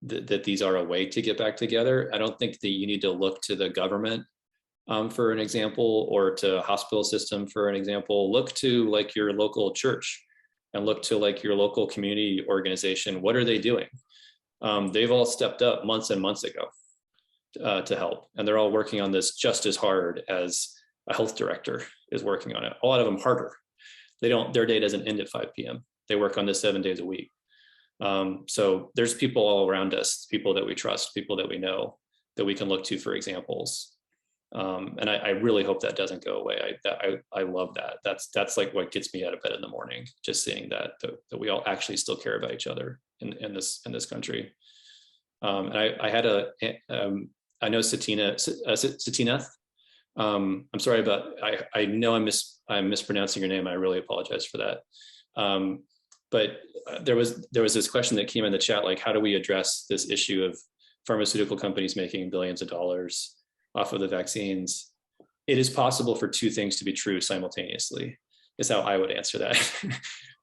B: that these are a way to get back together. I don't think that you need to look to the government for an example, or to a hospital system for an example. Look to like your local church, and look to like your local community organization. What are they doing? They've all stepped up months and months ago to help, and they're all working on this just as hard as a health director is working on it. A lot of them harder. Their day doesn't end at 5 p.m. They work on this 7 days a week. So there's people all around us, people that we trust, people that we know, that we can look to for examples. And I really hope that doesn't go away. I love that. That's like what gets me out of bed in the morning, just seeing that we all actually still care about each other in this country. And I had I know Satineth. I'm sorry about, I know I'm mispronouncing your name. I really apologize for that. But there was this question that came in the chat, like, how do we address this issue of pharmaceutical companies making billions of dollars off of the vaccines? It is possible for two things to be true simultaneously, is how I would answer that.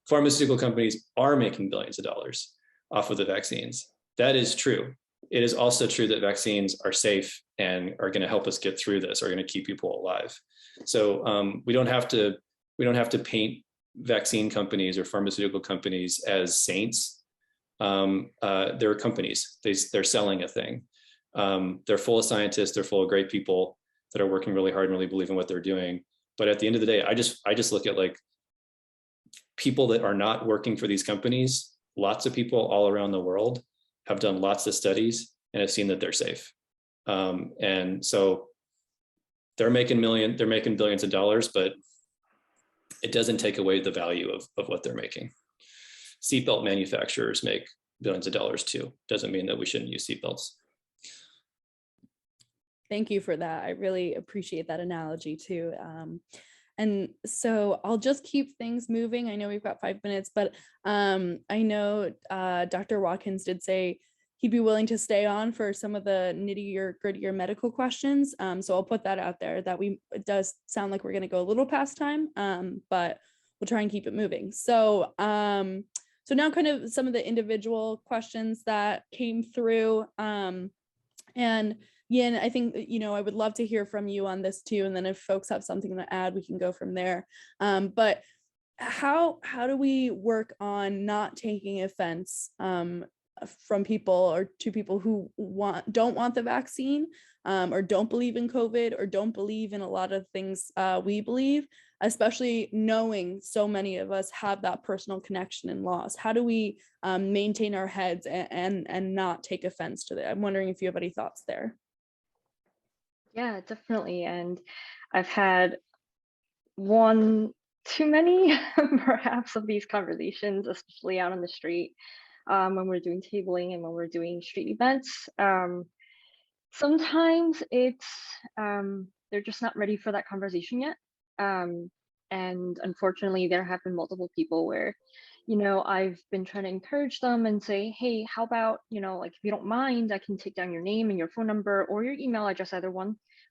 B: Pharmaceutical companies are making billions of dollars off of the vaccines. That is true. It is also true that vaccines are safe and are going to help us get through this, are going to keep people alive. So we don't have to paint vaccine companies or pharmaceutical companies as saints. They're companies. They're selling a thing. They're full of scientists. They're full of great people that are working really hard and really believe in what they're doing. But at the end of the day, I just look at like people that are not working for these companies. Lots of people all around the world have done lots of studies and have seen that they're safe. And so they're making billions of dollars, but it doesn't take away the value of what they're making. Seatbelt manufacturers make billions of dollars too. Doesn't mean that we shouldn't use seatbelts.
A: Thank you for that. I really appreciate that analogy too. And so I'll just keep things moving. I know we've got 5 minutes, but I know Dr. Watkins did say he'd be willing to stay on for some of the nittier grittier medical questions. So I'll put that out there that it does sound like we're going to go a little past time, but we'll try and keep it moving. So so now kind of some of the individual questions that came through, and Yin, I think, I would love to hear from you on this too. And then if folks have something to add, we can go from there. But how do we work on not taking offense from people or to people who don't want the vaccine, or don't believe in COVID, or don't believe in a lot of things we believe, especially knowing so many of us have that personal connection and loss? How do we maintain our heads and not take offense to that? I'm wondering if you have any thoughts there.
E: Yeah, definitely. And I've had one too many, perhaps, of these conversations, especially out on the street, when we're doing tabling and when we're doing street events. Sometimes it's they're just not ready for that conversation yet. And unfortunately, there have been multiple people where, I've been trying to encourage them and say, hey, how about, like, if you don't mind, I can take down your name and your phone number or your email address,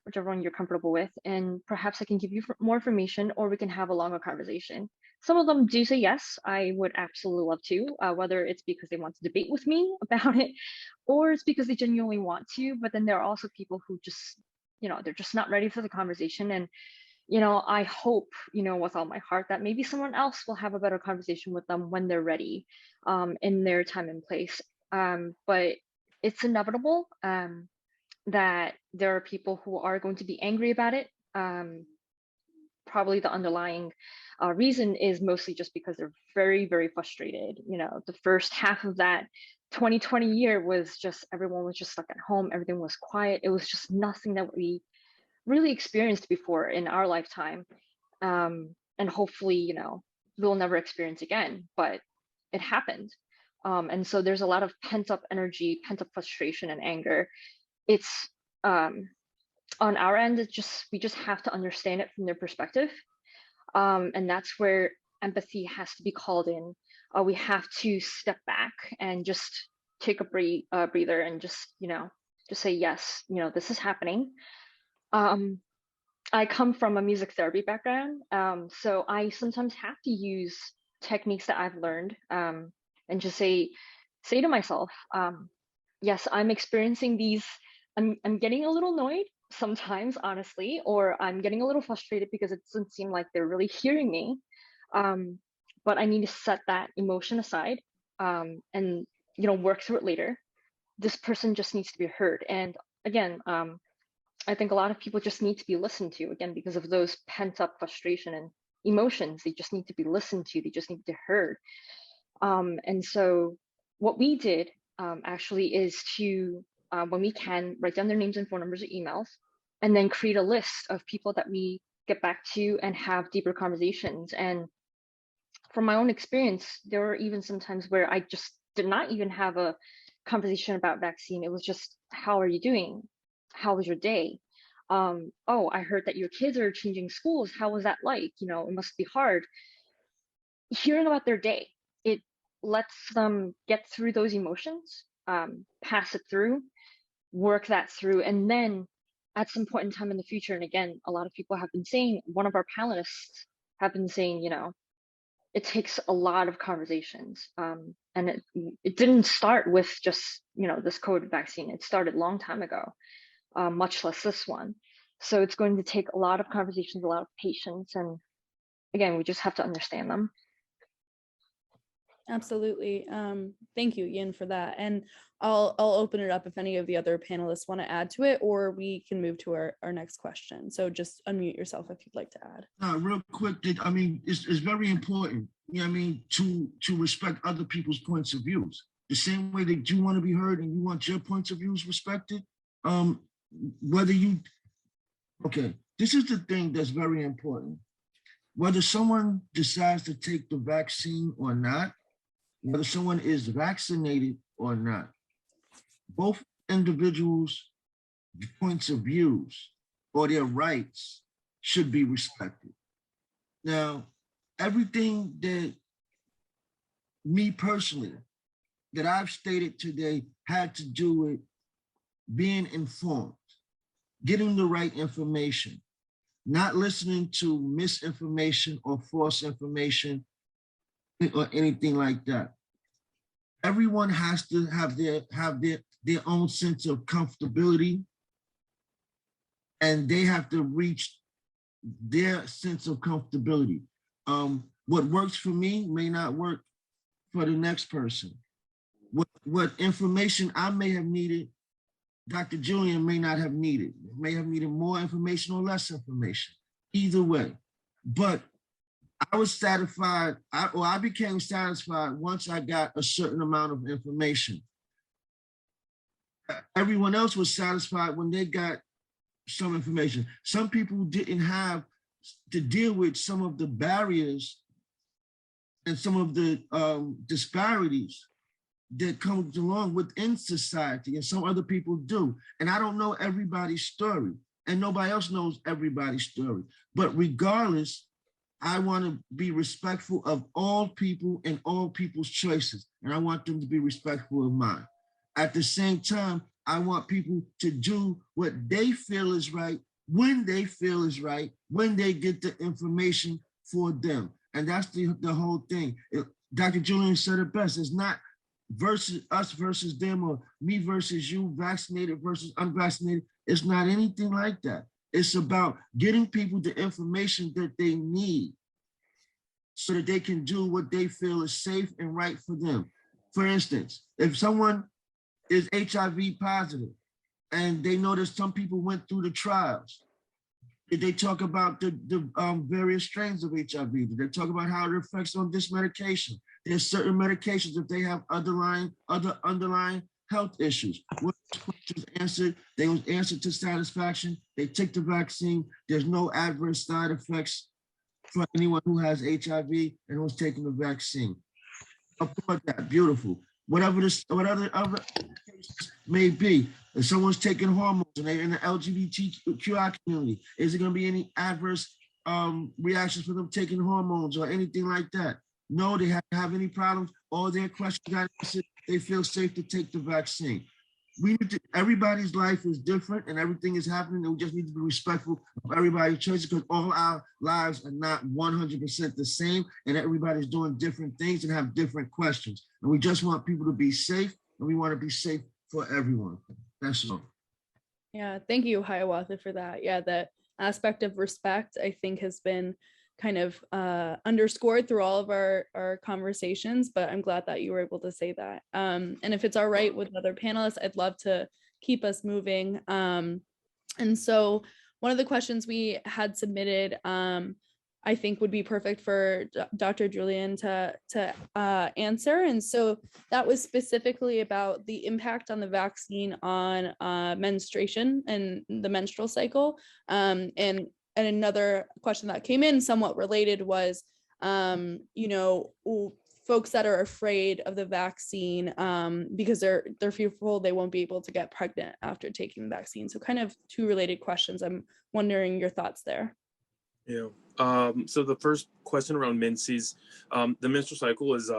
E: whichever one you're comfortable with, and perhaps I can give you more information, or we can have a longer conversation. Some of them do say yes, I would absolutely love to, whether it's because they want to debate with me about it, or it's because they genuinely want to. But then there are also people who just, they're just not ready for the conversation. And I hope, with all my heart, that maybe someone else will have a better conversation with them when they're ready, in their time and place. But it's inevitable that there are people who are going to be angry about it. probably the underlying reason is mostly just because they're very, very frustrated. You know, the first half of that 2020 year was just, everyone was just stuck at home. Everything was quiet. It was just nothing that we really experienced before in our lifetime. And hopefully, you know, we'll never experience again, but it happened. And so there's a lot of pent up energy, pent up frustration and anger. It's on our end, it's just, we just have to understand it from their perspective. And that's where empathy has to be called in. We have to step back and just take a breather and just, you know, just say, yes, you know, this is happening. I come from a music therapy background, so I sometimes have to use techniques that I've learned, and just say to myself, yes, I'm experiencing these. I'm getting a little annoyed sometimes, honestly, or I'm getting a little frustrated because it doesn't seem like they're really hearing me. But I need to set that emotion aside, and, you know, work through it later. This person just needs to be heard, and again, I think a lot of people just need to be listened to, again, because of those pent up frustration and emotions. They just need to be listened to. They just need to be heard. And so what we did actually is to, when we can, write down their names and phone numbers or emails, and then create a list of people that we get back to and have deeper conversations. And from my own experience, there were even some times where I just did not even have a conversation about vaccine. It was just, how are you doing? How was your day? Oh, I heard that your kids are changing schools. How was that like? You know, it must be hard. Hearing about their day, it lets them get through those emotions, pass it through, work that through, and then at some point in time in the future, and again, a lot of people have been saying, one of our panelists have been saying, you know, it takes a lot of conversations. And it didn't start with just, you know, this COVID vaccine. It started a long time ago. Much less this one. So it's going to take a lot of conversations, a lot of patience, and again, we just have to understand them.
A: Absolutely. Thank you, Ian, for that. And I'll open it up if any of the other panelists want to add to it, or we can move to our next question. So just unmute yourself if you'd like to add.
C: Real quick, I mean, it's very important, you know what I mean, to respect other people's points of views. The same way that you want to be heard and you want your points of views respected, whether you, okay, this is the thing that's very important. Whether someone decides to take the vaccine or not, whether someone is vaccinated or not, both individuals' points of views or their rights should be respected. Now, everything that me personally, that I've stated today had to do with being informed, getting the right information, not listening to misinformation or false information or anything like that. Everyone has to have their own sense of comfortability, and they have to reach their sense of comfortability. What works for me may not work for the next person. What information I may have needed, Dr. Julian may not have needed. May have needed more information or less information. Either way, but I was satisfied, I became satisfied once I got a certain amount of information. Everyone else was satisfied when they got some information. Some people didn't have to deal with some of the barriers and some of the disparities that comes along within society, and some other people do. And I don't know everybody's story, and nobody else knows everybody's story. But regardless, I want to be respectful of all people and all people's choices, and I want them to be respectful of mine. At the same time, I want people to do what they feel is right, when they feel is right, when they get the information for them. And that's the whole thing. Dr. Julian said it best. It's not versus us versus them, or me versus you, vaccinated versus unvaccinated. It's not anything like that. It's about getting people the information that they need so that they can do what they feel is safe and right for them. For instance, if someone is HIV positive and they know that some people went through the trials, Did they talk about the various strains of HIV? Did they talk about how it affects on this medication? There's certain medications if they have other underlying health issues. What questions answered? They was answered to satisfaction. They took the vaccine. There's no adverse side effects for anyone who has HIV and who's taking the vaccine. Applaud that. Beautiful. Whatever other cases may be, if someone's taking hormones and they're in the LGBTQI community, is there going to be any adverse reactions for them taking hormones or anything like that? No, they have any problems. All their questions got answered. They feel safe to take the vaccine. Everybody's life is different and everything is happening, and we just need to be respectful of everybody's choices, because all our lives are not 100% the same, and everybody's doing different things and have different questions. And we just want people to be safe, and we want to be safe for everyone. That's all.
A: Yeah, thank you, Hiawatha, for that. Yeah, the aspect of respect, I think, has been kind of underscored through all of our conversations, but I'm glad that you were able to say that. And if it's all right with other panelists, I'd love to keep us moving. And so one of the questions we had submitted, I think would be perfect for Dr. Julian to answer. And so that was specifically about the impact on the vaccine on menstruation and the menstrual cycle. And another question that came in somewhat related was, you know, folks that are afraid of the vaccine because they're fearful they won't be able to get pregnant after taking the vaccine. So kind of two related questions. I'm wondering your thoughts there.
D: Yeah. So the first question around menses, the menstrual cycle is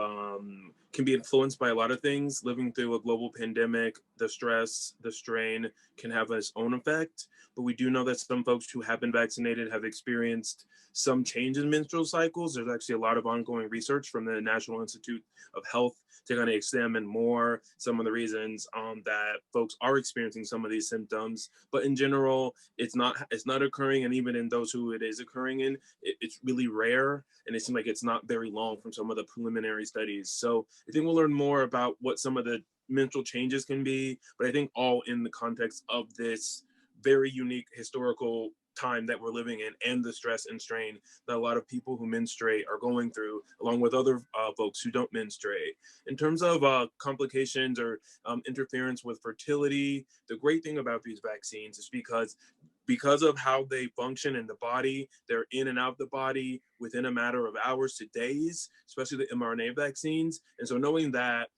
D: can be influenced by a lot of things. Living through a global pandemic, the stress, the strain can have its own effect. But we do know that some folks who have been vaccinated have experienced some change in menstrual cycles. There's actually a lot of ongoing research from the National Institute of Health to kind of examine more some of the reasons that folks are experiencing some of these symptoms. But in general, it's not occurring, and even in those who it is occurring in, it's really rare, and it seems like it's not very long from some of the preliminary studies. So I think we'll learn more about what some of the mental changes can be, but I think all in the context of this very unique historical time that we're living in and the stress and strain that a lot of people who menstruate are going through, along with other folks who don't menstruate. In terms of complications or interference with fertility, the great thing about these vaccines is because of how they function in the body, they're in and out of the body within a matter of hours to days, especially the mRNA vaccines. And so knowing that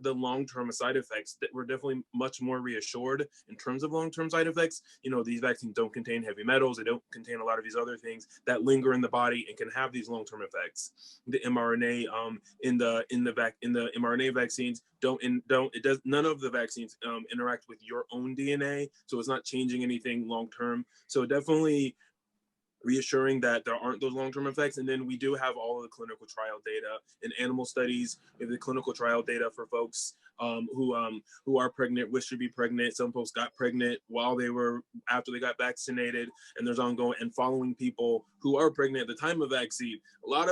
D: the long-term side effects, that we're definitely much more reassured in terms of long-term side effects. You know, these vaccines don't contain heavy metals, they don't contain a lot of these other things that linger in the body and can have these long-term effects. The mRNA in the mRNA vaccines none of the vaccines interact with your own DNA, so it's not changing anything long-term. So definitely reassuring that there aren't those long-term effects. And then we do have all of the clinical trial data in animal studies. We have the clinical trial data for folks who are pregnant, wish to be pregnant. Some folks got pregnant after they got vaccinated, and there's ongoing and following people who are pregnant at the time of vaccine. A lot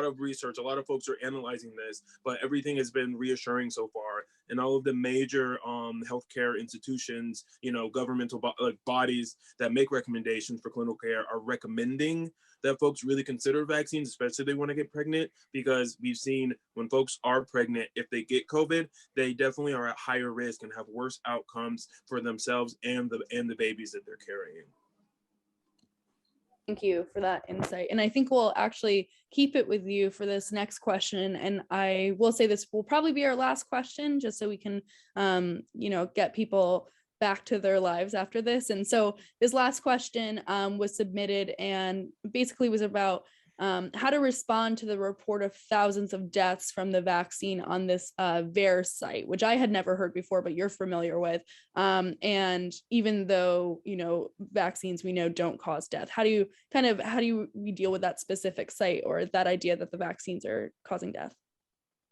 D: of research, a lot of folks are analyzing this, but everything has been reassuring so far. And all of the major healthcare institutions, you know, governmental bodies that make recommendations for clinical care are recommending that folks really consider vaccines, especially if they want to get pregnant, because we've seen when folks are pregnant, if they get COVID, they definitely are at higher risk and have worse outcomes for themselves and the babies that they're carrying.
A: Thank you for that insight. And I think we'll actually keep it with you for this next question. And I will say this will probably be our last question, just so we can, you know, get people back to their lives after this. And so this last question was submitted and basically was about how to respond to the report of thousands of deaths from the vaccine on this VAERS site, which I had never heard before, but you're familiar with. And even though, you know, vaccines we know don't cause death, how do we deal with that specific site or that idea that the vaccines are causing death?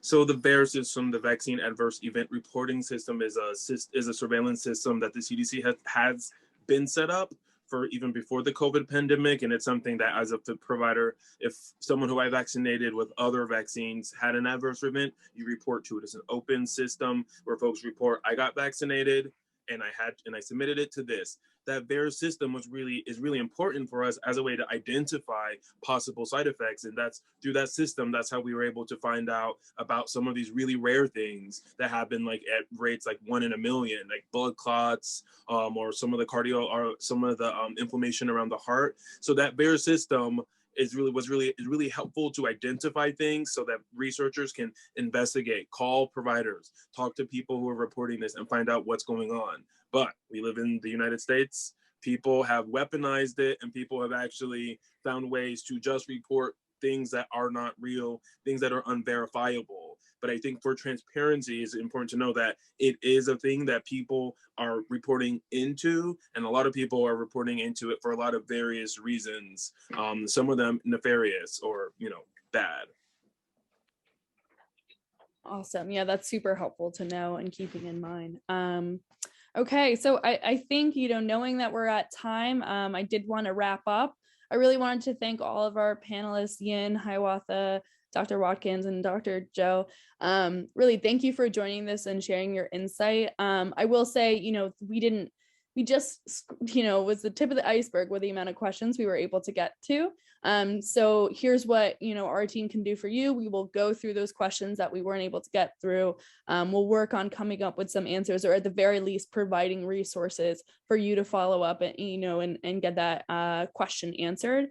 D: So the VAERS system, the Vaccine Adverse Event Reporting System, is a surveillance system that the CDC has been set up for even before the COVID pandemic. And it's something that as a provider, if someone who I vaccinated with other vaccines had an adverse event, you report to it. It's an open system where folks report, I got vaccinated and I submitted it to this. that VAERS system is really important for us as a way to identify possible side effects. And that's through that system, that's how we were able to find out about some of these really rare things that happen like at rates like 1 in a million, like blood clots, or some of the inflammation around the heart. So that VAERS system is really helpful to identify things so that researchers can investigate, call providers, talk to people who are reporting this and find out what's going on. But we live in the United States. People have weaponized it, and people have actually found ways to just report things that are not real, things that are unverifiable. But I think for transparency, it's important to know that it is a thing that people are reporting into, and a lot of people are reporting into it for a lot of various reasons. Some of them nefarious or, bad.
A: Awesome. Yeah, that's super helpful to know and keeping in mind. Okay, so I think, knowing that we're at time, I did want to wrap up. I really wanted to thank all of our panelists, Yin, Hiawatha, Dr. Watkins, and Dr. Joe. Really, thank you for joining this and sharing your insight. I will say, we just, was the tip of the iceberg with the amount of questions we were able to get to. So here's what, our team can do for you. We will go through those questions that we weren't able to get through. We'll work on coming up with some answers, or at the very least, providing resources for you to follow up and, and get that question answered.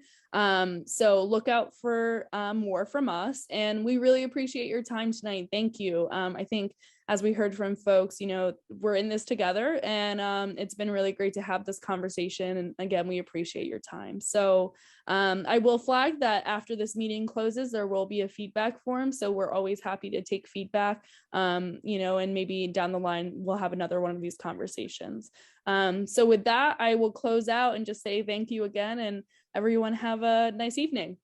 A: So look out for more from us, and we really appreciate your time tonight. Thank you. I think, as we heard from folks, we're in this together, and it's been really great to have this conversation. And again, we appreciate your time. So I will flag that after this meeting closes, there will be a feedback form. So we're always happy to take feedback, and maybe down the line, we'll have another one of these conversations. So with that, I will close out and just say thank you again, and everyone have a nice evening.